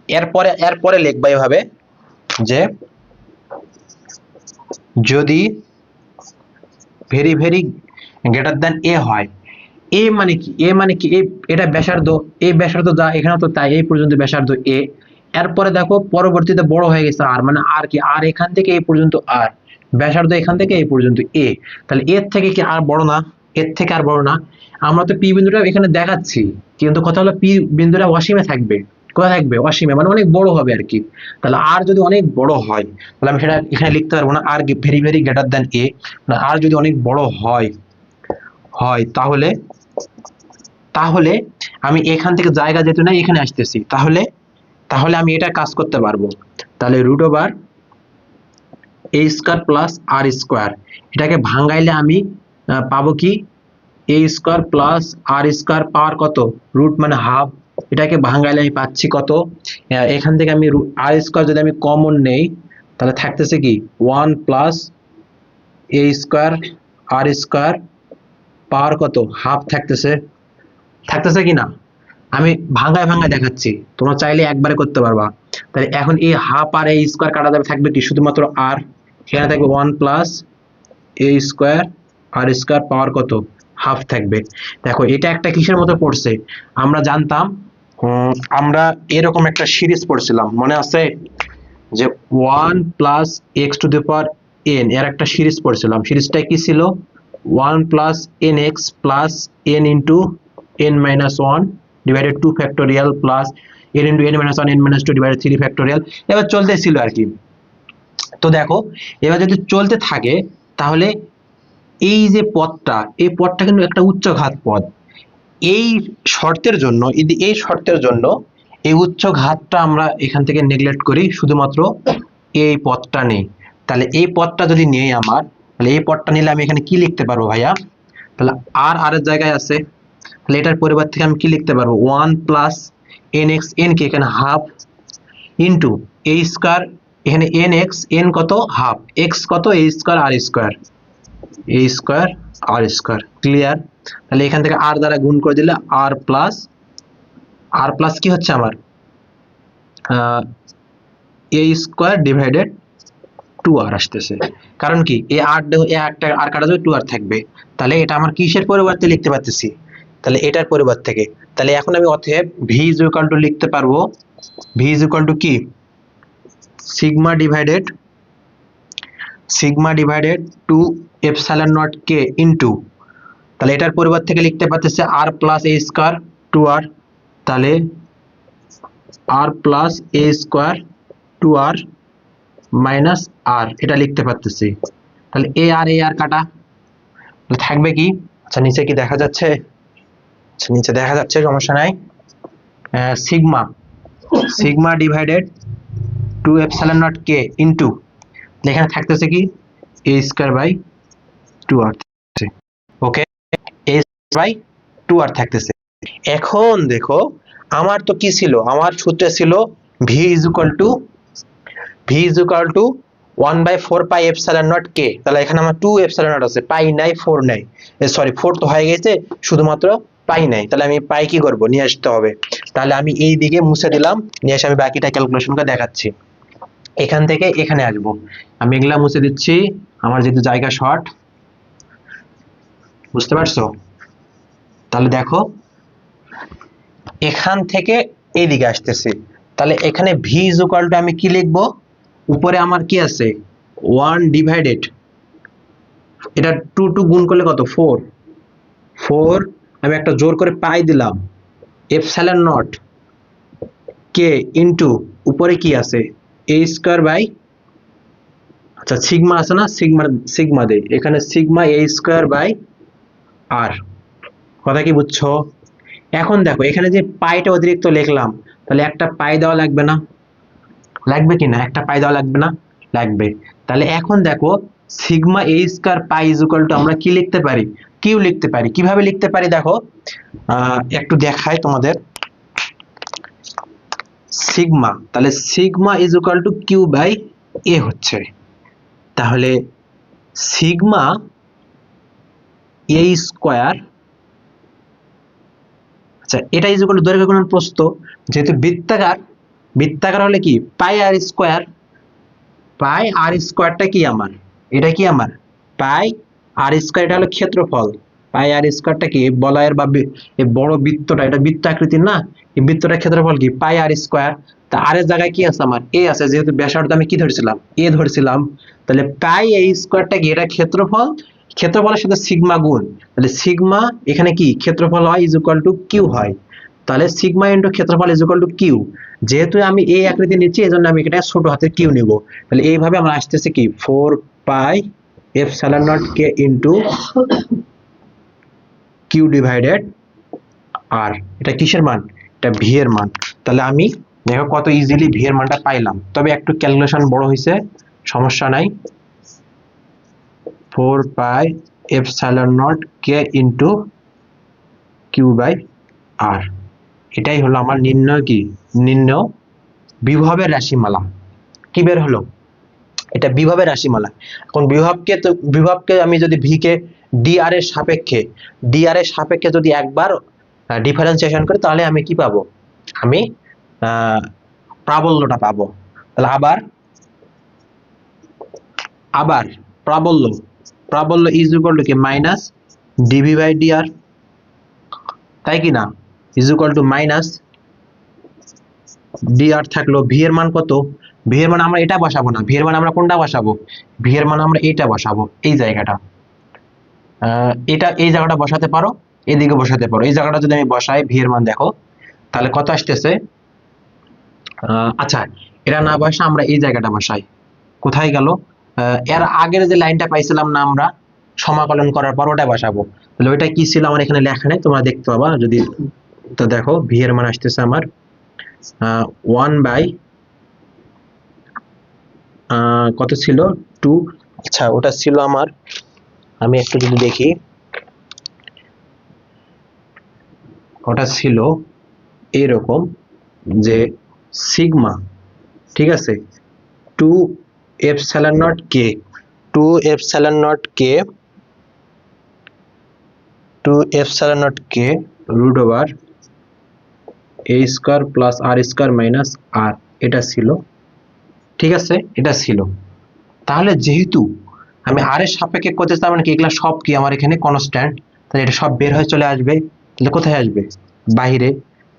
এরপরে লিখবা এভাবে যে যদি very very greater than a হয়, এ মানে কি? এ মানে কি? এটা ব্যাসার্ধ, এই ব্যাসার্ধ যা এখানে তো তাই, এই পর্যন্ত ব্যাসার্ধ এ। এরপরে দেখো পরবর্তীতে বড় হয়ে গেছে আর, মানে আর কি, আর এখান থেকে এই পর্যন্ত আর, ব্যাসার্ধ এখান থেকে এই পর্যন্ত এ। তাহলে এর থেকে কি আর বড় না? এর থেকে আর বড় না? আমরা তো পি বিন্দুটা এখানে দেখাচ্ছি, কিন্তু কথা হলো পি বিন্দুটা অসীমে থাকবে। কোথায় থাকবে? অসীমে, মানে অনেক বড় হবে আর কি। তাহলে আর যদি অনেক বড় হয় তাহলে আমি সেটা এখানে লিখতে পারবো না, r very very greater than a. আর যদি অনেক বড় হয় তাহলে আমি এখান থেকে জায়গা যেহেতু নাই এখানে আসতেছি, তাহলে আমি এটা কাজ করতে পারবো। তাহলে রুট ওভার এ স্কোয়ার প্লাস আর স্কোয়ার, এটাকে ভাঙাইলে আমি পাবো কি এ স্কোয়ার প্লাস আর স্কোয়ার পাওয়ার কত রুট মানে হাফ, এটাকে ভাঙাইলে আমি পাচ্ছি কত, এখান থেকে আমি আর স্কোয়ার যদি আমি কমন নেই তাহলে থাকতেছে কি 1 প্লাস এ স্কোয়ার আর স্কোয়ার পাওয়ার কত হাফ থাকতেছে কি না। আমি ভাঙায় ভাঙায় দেখাচ্ছি, তোমরা চাইলে একবারে করতে পারবা। তাহলে এখন এই হাফ আর এ স্কোয়ার কাটা যাবে, থাকবে কি শুধুমাত্র আর, এখানে থাকবে 1 প্লাস এ স্কোয়ার আর স্কোয়ার পাওয়ার কত হাফ থাকবে। দেখো এটা একটা কিসের মতো পড়ছে, আমরা জানতাম আমরা এরকম একটা সিরিজ পড়ছিলাম মনে আছে যে 1 plus x to the power N এর একটা সিরিজ পড়ছিলাম, সিরিজটা কি ছিল 1 plus N x plus N into N minus 1 divided 2 factorial plus N into N minus 1 N minus 2 divided 3 factorial, এবার চলতেছিল আর কি। তো দেখো এবার যদি চলতে থাকে তাহলে এই যে পদটা, এই পদটা কিন্তু একটা উচ্চঘাত পদ, এই শর্তের জন্য এই উচ্চঘাতটা আমরা এখান থেকে নেগলেক্ট করি, শুধুমাত্র এই পদটা নেই। তাহলে এই পদটা যদি নেই আমার, তাহলে এই পদটা নিলে আমি এখানে কি লিখতে পারবো ভাইয়া, তাহলে আর এর জায়গায় আছে, তাহলে এটার পরিবর্তে থেকে আমি কি লিখতে পারবো 1 plus N x, N K এখানে হাফ ইন্টু এ স্কোয়ার, এখানে এন এক্স এন কত হাফ, এক্স কত এ স্কোয়ার আর স্কোয়ার, এ স্কোয়ার আর স্কোয়ার, ক্লিয়ার। তাহলে এখান থেকে আর দ্বারা গুণ করে দিলে আর প্লাস কি হচ্ছে আমার এ স্কোয়ার ডিভাইডেড 2r আসতেছে, কারণ কি এই একটা আর কাটা যাবে 2r থাকবে, তাহলে এটা আমার কিসের পরিবর্তে লিখতে পারতেছি, তাহলে এটার পরিবর্তে থেকে, তাহলে এখন আমি অতএব v ইজ ইকুয়াল টু লিখতে পারবো, v ইজ ইকুয়াল টু কি sigma divided 2 epsilon naught k into, তাহলে এটার পরিবর্তে থেকে লিখতে পারতেছি r plus a square 2r, তাহলে r plus a square 2r minus r, এটা লিখতে পারতেছি। তাহলে a আর কাটা থাকবে কি, আচ্ছা নিচে কি দেখা যাচ্ছে, আচ্ছা নিচে দেখা যাচ্ছে সমস্যা নাই, sigma divided 2 epsilon naught k into, এখানে থাকতেছে কি a square by 2r, okay a by 2r থাকতেছে। এখন দেখো আমার তো কি ছিল, আমার সূত্রে ছিল v is equal two 1/4 pi epsilon naught k, তাহলে এখানে আমার 2 এপসাইলন নট আছে, পাই নাই 4 নাই, সরি 4 তো হয়ে গেছে, শুধুমাত্র পাই নাই, তাহলে আমি পাই কি করব নিয়ে আসতে হবে, তাহলে আমি এই দিকে মুছে দিলাম, নিয়ে এসে আমি বাকিটা ক্যালকুলেশন করে দেখাচ্ছি। এখান থেকে এখানে আসবো, আমি এগুলা মুছে দিচ্ছি, আমার যেহেতু জায়গা শর্ট, বুঝতে পারছো। তাহলে দেখো এখান থেকে এইদিকে আসতেছি, তাহলে এখানে v ইজ ইকুয়াল টু আমি কি লিখবো, উপরে আমার কি আছে 1 ডিভাইডেড, এটা 2 গুণ করলে কত 4, আমি একটা জোর করে পাই দিলাম এপসাইলন নট k ইনটু উপরে কি আছে a স্কয়ার বাই, আচ্ছা সিগমা আছে না, সিগমা দেই, এখানে sigma a square by r, কথা কি বুঝছো। এখন দেখো এখানে যে পাইটা অতিরিক্ত লিখলাম, তাহলে একটা পাই দেওয়া লাগবে না, লাগবে কি না, একটা পাই দেওয়া লাগবে না, লাগবে। তাহলে এখন দেখো sigma a square pi is equal two আমরা কি লিখতে পারি, কিউ লিখতে পারি। কিভাবে লিখতে পারি দেখো একটু দেখাই তোমাদের, সিগমা, তাহলে sigma is equal to q by a হচ্ছে, তাহলে সিগমা এ স্কয়ার, আচ্ছা এটা ইজ ইকুয়াল টু দৈর্ঘ্য গুণন প্রস্থ, যেহেতু বৃত্তাকার হলে কি পাই আর স্কয়ারটা কি আমার, এটা কি আমার পাই আর স্কয়ার, এটা হলো ক্ষেত্রফল, পাই আর স্কয়ারটা কি বলয়ের বা এই বড় বৃত্তটা, এটা বৃত্ত আকৃতির না, এই বৃত্তটার ক্ষেত্রফল কি পাই আর স্কয়ার, তা আর এর জায়গায় কি আছে আমার এ আছে, যেহেতু ব্যাসার্ধ আমি কি ধরেছিলাম এ ধরেছিলাম, তাহলে পাই এ স্কয়ারটা কি এটা ক্ষেত্রফলের সাথে সিগমা গুণ, তাহলে সিগমা এখানে কি ক্ষেত্রফল হয় ইজ ইকুয়াল টু কিউ হয়, তাহলে সিগমা ইনটু ক্ষেত্রফল ইজ ইকুয়াল টু কিউ, যেহেতু আমি এই আকৃতি নিচ্ছি এজন্য আমি এটা ছোট হাতের কিউ নিব, তাহলে এইভাবে আমরা আসতেছে কি 4 pi epsilon naught k into q divided r, এটা কিসের মান, এটা v এর মান। তাহলে আমি দেখো কত ইজিলি v এর মানটা পাইলাম, তবে একটু ক্যালকুলেশন বড় হয়েছে, সমস্যা নাই, 4 pi epsilon naught k into q by r. এটাই হলো আমার নির্ণয় বিভবের রাশিমালা। কি বের হলো? এটা বিভবের রাশিমালা। এখন বিভবকে আমি যদি ভি কে ডিআর এর সাপেক্ষে যদি একবার ডিফারেন্সিয়েশন করি তাহলে আমি কি পাবো? আমি প্রাবল্যটা পাবো। তাহলে আবার প্রাবল্য ইজ ইকুয়াল টু কি মাইনাস ডিভি বাই ডিআর, তাই কি না? Is equal to minus DR থাকলো। ভি এর মান কত? ভি এর মান আমরা এটা বসাবো না, ভি এর মান আমরা কোনটা বসাবো? ভি এর মান আমরা এটা বসাবো, এই জায়গাটা। এই জায়গাটা বসাতে পারো, এদিকে বসাতে পারো। এই জায়গাটা যদি আমি বসাই ভি এর মান দেখো তাহলে কত আসতেছে? আচ্ছা, এটা না বসা আমরা এই জায়গাটা বসাই। কোথায় গেল? এর আগের যে লাইনটা পাইছিলাম না আমরা সমাকলন করার পর, ওটা বসাবো। তাহলে ওইটা কি ছিল আমার এখানে লেখা নেই, তোমরা দেখতে পাবা যদি। তো দেখো ভি এর মান আসতেছে আমার 1 বাই কত ছিল? 2। আচ্ছা, ওটা ছিল আমার, আমি একটু যদি দেখি, ওটা ছিল এরকম যে সিগমা, ঠিক আছে, 2 epsilon naught k, 2 epsilon naught k root over এ স্কয়ার প্লাস আর স্কয়ার মাইনাস আর, এটা ছিল, ঠিক আছে, এটা ছিল। তাহলে যেহেতু আমি আর এর সাপেক্ষে করতে চাই, মানে কি এগুলা সব কি আমার এখানে কনস্ট্যান্ট, তাহলে এটা সব বের হয়ে চলে আসবে। তাহলে কোথায় আসবে? বাইরে।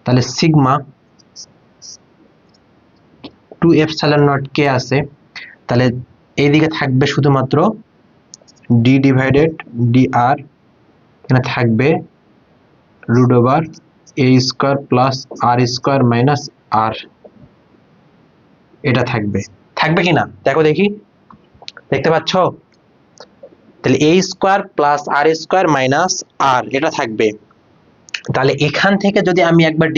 তাহলে সিগমা 2 এপসাইলন নট কে আছে, তাহলে এইদিকে থাকবে শুধুমাত্র ডি ডিভাইডেড ডি আর, এখানে থাকবে রুট ওভার এ স্কয়ার প্লাস আর স্কয়ার মাইনাস আর, এটা থাকবে কিনা দেখো দেখি, দেখতে পাচ্ছ? তাহলে a square plus R square minus r, এটা থাকবে। তাহলে এখান থেকে যদি আমি একবার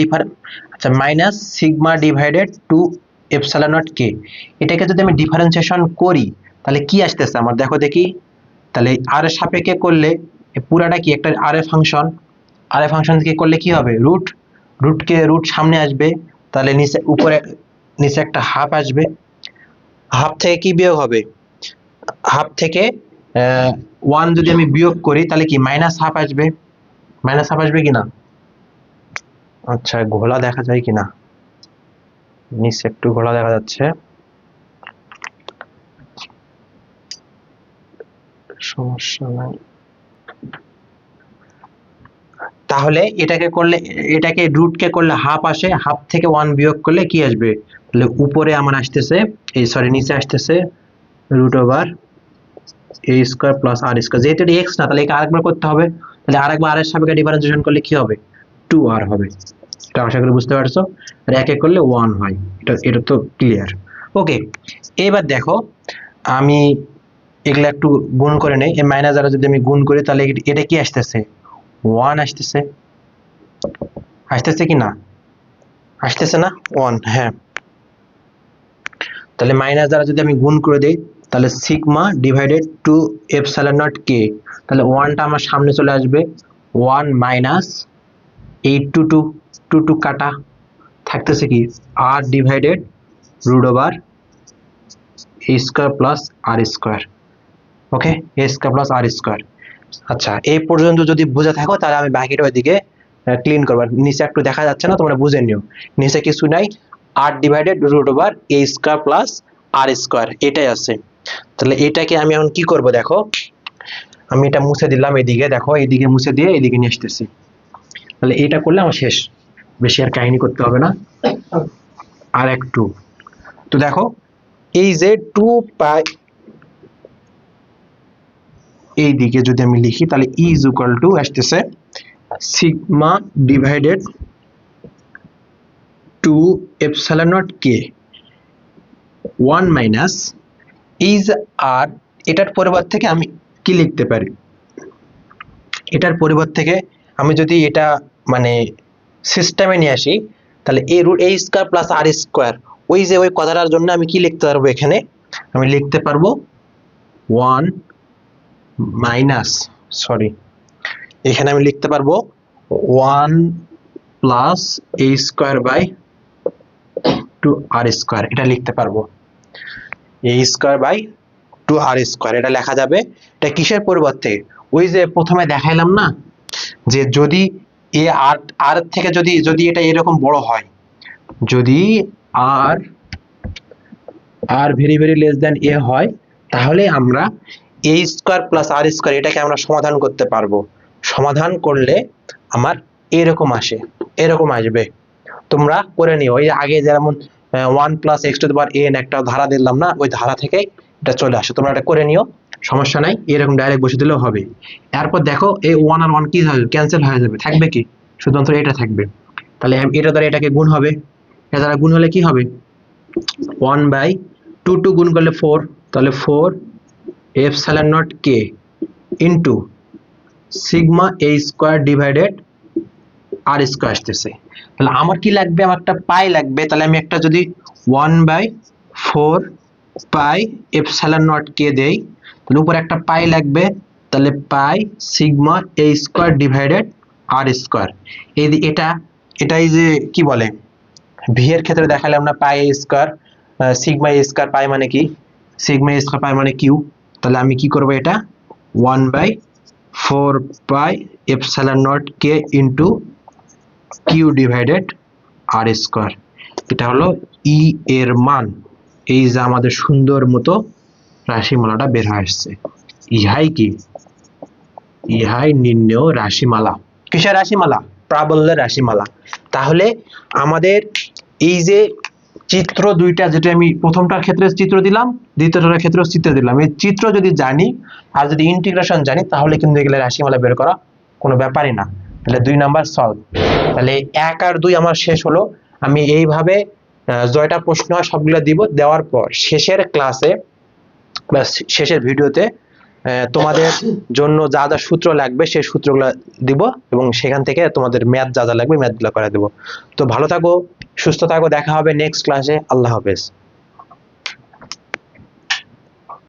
আচ্ছা, minus sigma divided 2 epsilon naught k, এটাকে যদি আমি ডিফারেন্সিয়েশন করি তাহলে কি আসতেছে আমার দেখো দেখি। তাহলে আর এর সাপেক্ষে করলে পুরাটা কি একটা আর এর ফাংশন থেকে করলে কি হবে? রুট সামনে আসবে, তাহলে নিচে একটা হাফ আসবে। হাফ থেকে কি বিয়োগ হবে? হাফ থেকে 1 যদি আমি বিয়োগ করি তাহলে কি মাইনাস হাফ আসবে কিনা? আচ্ছা, ঘোলা দেখা যায় কিনা, নিচে একটু ঘোলা দেখা যাচ্ছে, সমস্যা নাই। তাহলে এটাকে রুটকে করলে হাফ আসে, হাফ থেকে 1 বিয়োগ করলে কি আসবে? তাহলে উপরে আমার আসতেছে, নিচে আসতেছে রুট ওভার এ স্কয়ার প্লাস আর স্কয়ার। যেহেতু এটা এক্স না, তাহলে একে আরেকবার করতে হবে। তাহলে আরেকবার আর এর সাপেক্ষে ডিফারেন্সিয়েশন করলে কি হবে? 2r হবে। এটা আশা করি বুঝতে পারছো। আর একে করলে 1 হয়, এটা তো ক্লিয়ার। ওকে, এবার দেখো আমি এগুলা একটু গুণ করে নেই। এই মাইনাস দ্বারা যদি আমি গুণ করি তাহলে এটা কি আসতেছে? 1 আসতেছে কি না? আসতেছে না 1? হ্যাঁ। তাহলে মাইনাস দ্বারা যদি আমি গুণ করে দেই তাহলে sigma divided 2 epsilon naught k, তাহলে 1টা আমার সামনে চলে আসবে, 1 মাইনাস 8 টু 2 কাটা, থাকতেছে কি আর ডিভাইডেড রুট ওভার এ স্কয়ার প্লাস আর স্কয়ার। ওকে, এ স্কয়ার প্লাস আর স্কয়ার। আচ্ছা, এই পর্যন্ত যদি বুঝে থাকো তাহলে আমি বাকিটা ওইদিকে ক্লিন করবো। নিচে একটু দেখা যাচ্ছে না, তোমরা বুঝে নিও। নিচে কিছু নাই, আর ডিভাইডেড রুট ওভার এ স্কয়ার প্লাস আর স্কয়ার, এটাই আছে। তাহলে এটাকে আমি এখন কি করব দেখো, আমি এটা মুছে দিলাম, এদিকে দেখো, এদিকে মুছে দিয়ে এদিকে নিয়ে আসতেছি। তাহলে এটা করলে আমার শেষ, বেশি আর কাহিনী করতে হবে না। আর একটু তো দেখো, এই যে 2 পাই, এই দিকে যদি আমি লিখি তাহলে ই ইজ ইকুয়াল টু আসতেছে sigma divided 2 epsilon naught k 1 minus is r, এটার পরিবর্তে থেকে আমি কি লিখতে পারি? এটার পরিবর্তে থেকে আমি যদি এটা মানে সিস্টেমে নিয়ে আসি তাহলে এ রুট এ স্কয়ার প্লাস আর স্কয়ার, ওই কথাটার জন্য আমি কি লিখতে পারবো? এখানে আমি লিখতে পারবো 1 মাইনাস সরি এখানে আমি লিখতে পারবো 1 plus a square by 2r square, এটা লিখতে পারবো a square by 2r square, এটা লেখা যাবে। এটা কিসের পরিবর্তে, ওই যে প্রথমে দেখাইলাম না যে যদি এ আর থেকে যদি এটা এরকম বড় হয়, যদি r very very less than a হয়, তাহলে আমরা a square plus R square এটাকে আমরা সমাধান করতে পারবো। সমাধান করলে আমার এরকম এরকম আসবে। তোমরা করে নিও, ওই আগে যেমন 1 plus x to the power N একটা ধারা দিলাম না, ওই ধারা থেকে এটা চলে আসে। তোমরা এটা করে নিও, সমস্যা নাই, এরকম ডাইরেক্ট বসে দিলেও হবে। এরপর দেখো এই 1 আর 1 কি হবে, ক্যান্সেল হয়ে যাবে, থাকবে কি শুধুমাত্র এটা থাকবে। তাহলে এটা দ্বারা এটাকে গুণ হবে, এটা দ্বারা গুণ হলে কি হবে 1 বাই 2 গুণ করলে 4, তাহলে 4 এপসাইলন নট কে ইনটু সিগমা এ স্কয়ার ডিভাইডেড আর স্কয়ার আসতেছে। তাহলে আমার কি লাগবে, আমার একটা পাই লাগবে। তাহলে আমি একটা যদি 1 বাই 4 পাই এপসাইলন নট কে দেই, তাহলে উপরে একটা পাই লাগবে, তাহলে পাই সিগমা এ স্কয়ার ডিভাইডেড আর স্কয়ার। এটাই যে কি বলে ভি এর ক্ষেত্রে দেখালাম না, pi a square sigma A square, pi মানে কি সিগমা এ স্কয়ার, পাই মানে কিউ। তাহলে আমি কি করব, এটা 1 by 4 pi epsilon naught K into q divided R square. এটা হলো ই এর মান। এই যে আমাদের সুন্দর মতো রাশিমালাটা বের হয়ে আসছে। ইহাই কি, ইহাই নির্ণেয় রাশিমালা। কিসের রাশিমালা, প্রাবল্যের রাশিমালা। তাহলে আমাদের এই যে চিত্র দুইটা, যেটা আমি প্রথমটার ক্ষেত্রে চিত্র দিলাম, দ্বিতীয়টার ক্ষেত্রে চিত্র দিলাম, এই চিত্র যদি জানি আর যদি ইন্টিগ্রেশন জানি, তাহলে কিন্তু এগুলো রাশিমালা বের করা কোনো ব্যাপারই না। তাহলে 2 নাম্বার সলভ। তাহলে 1 আর 2 আমার শেষ হলো। আমি এইভাবে জয়টা প্রশ্ন হয় সবগুলো দিব, দেওয়ার পর শেষের ক্লাসে বা শেষের ভিডিওতে তোমাদের জন্য যা যা সূত্র লাগবে সেই সূত্রগুলো দিব, এবং সেখান থেকে তোমাদের ম্যাথ যা যা লাগবে ম্যাথগুলো করে দেব। তো ভালো থাকো, সুস্থ থাকো, দেখা হবে নেক্সট ক্লাসে। আল্লাহ হাফেজ।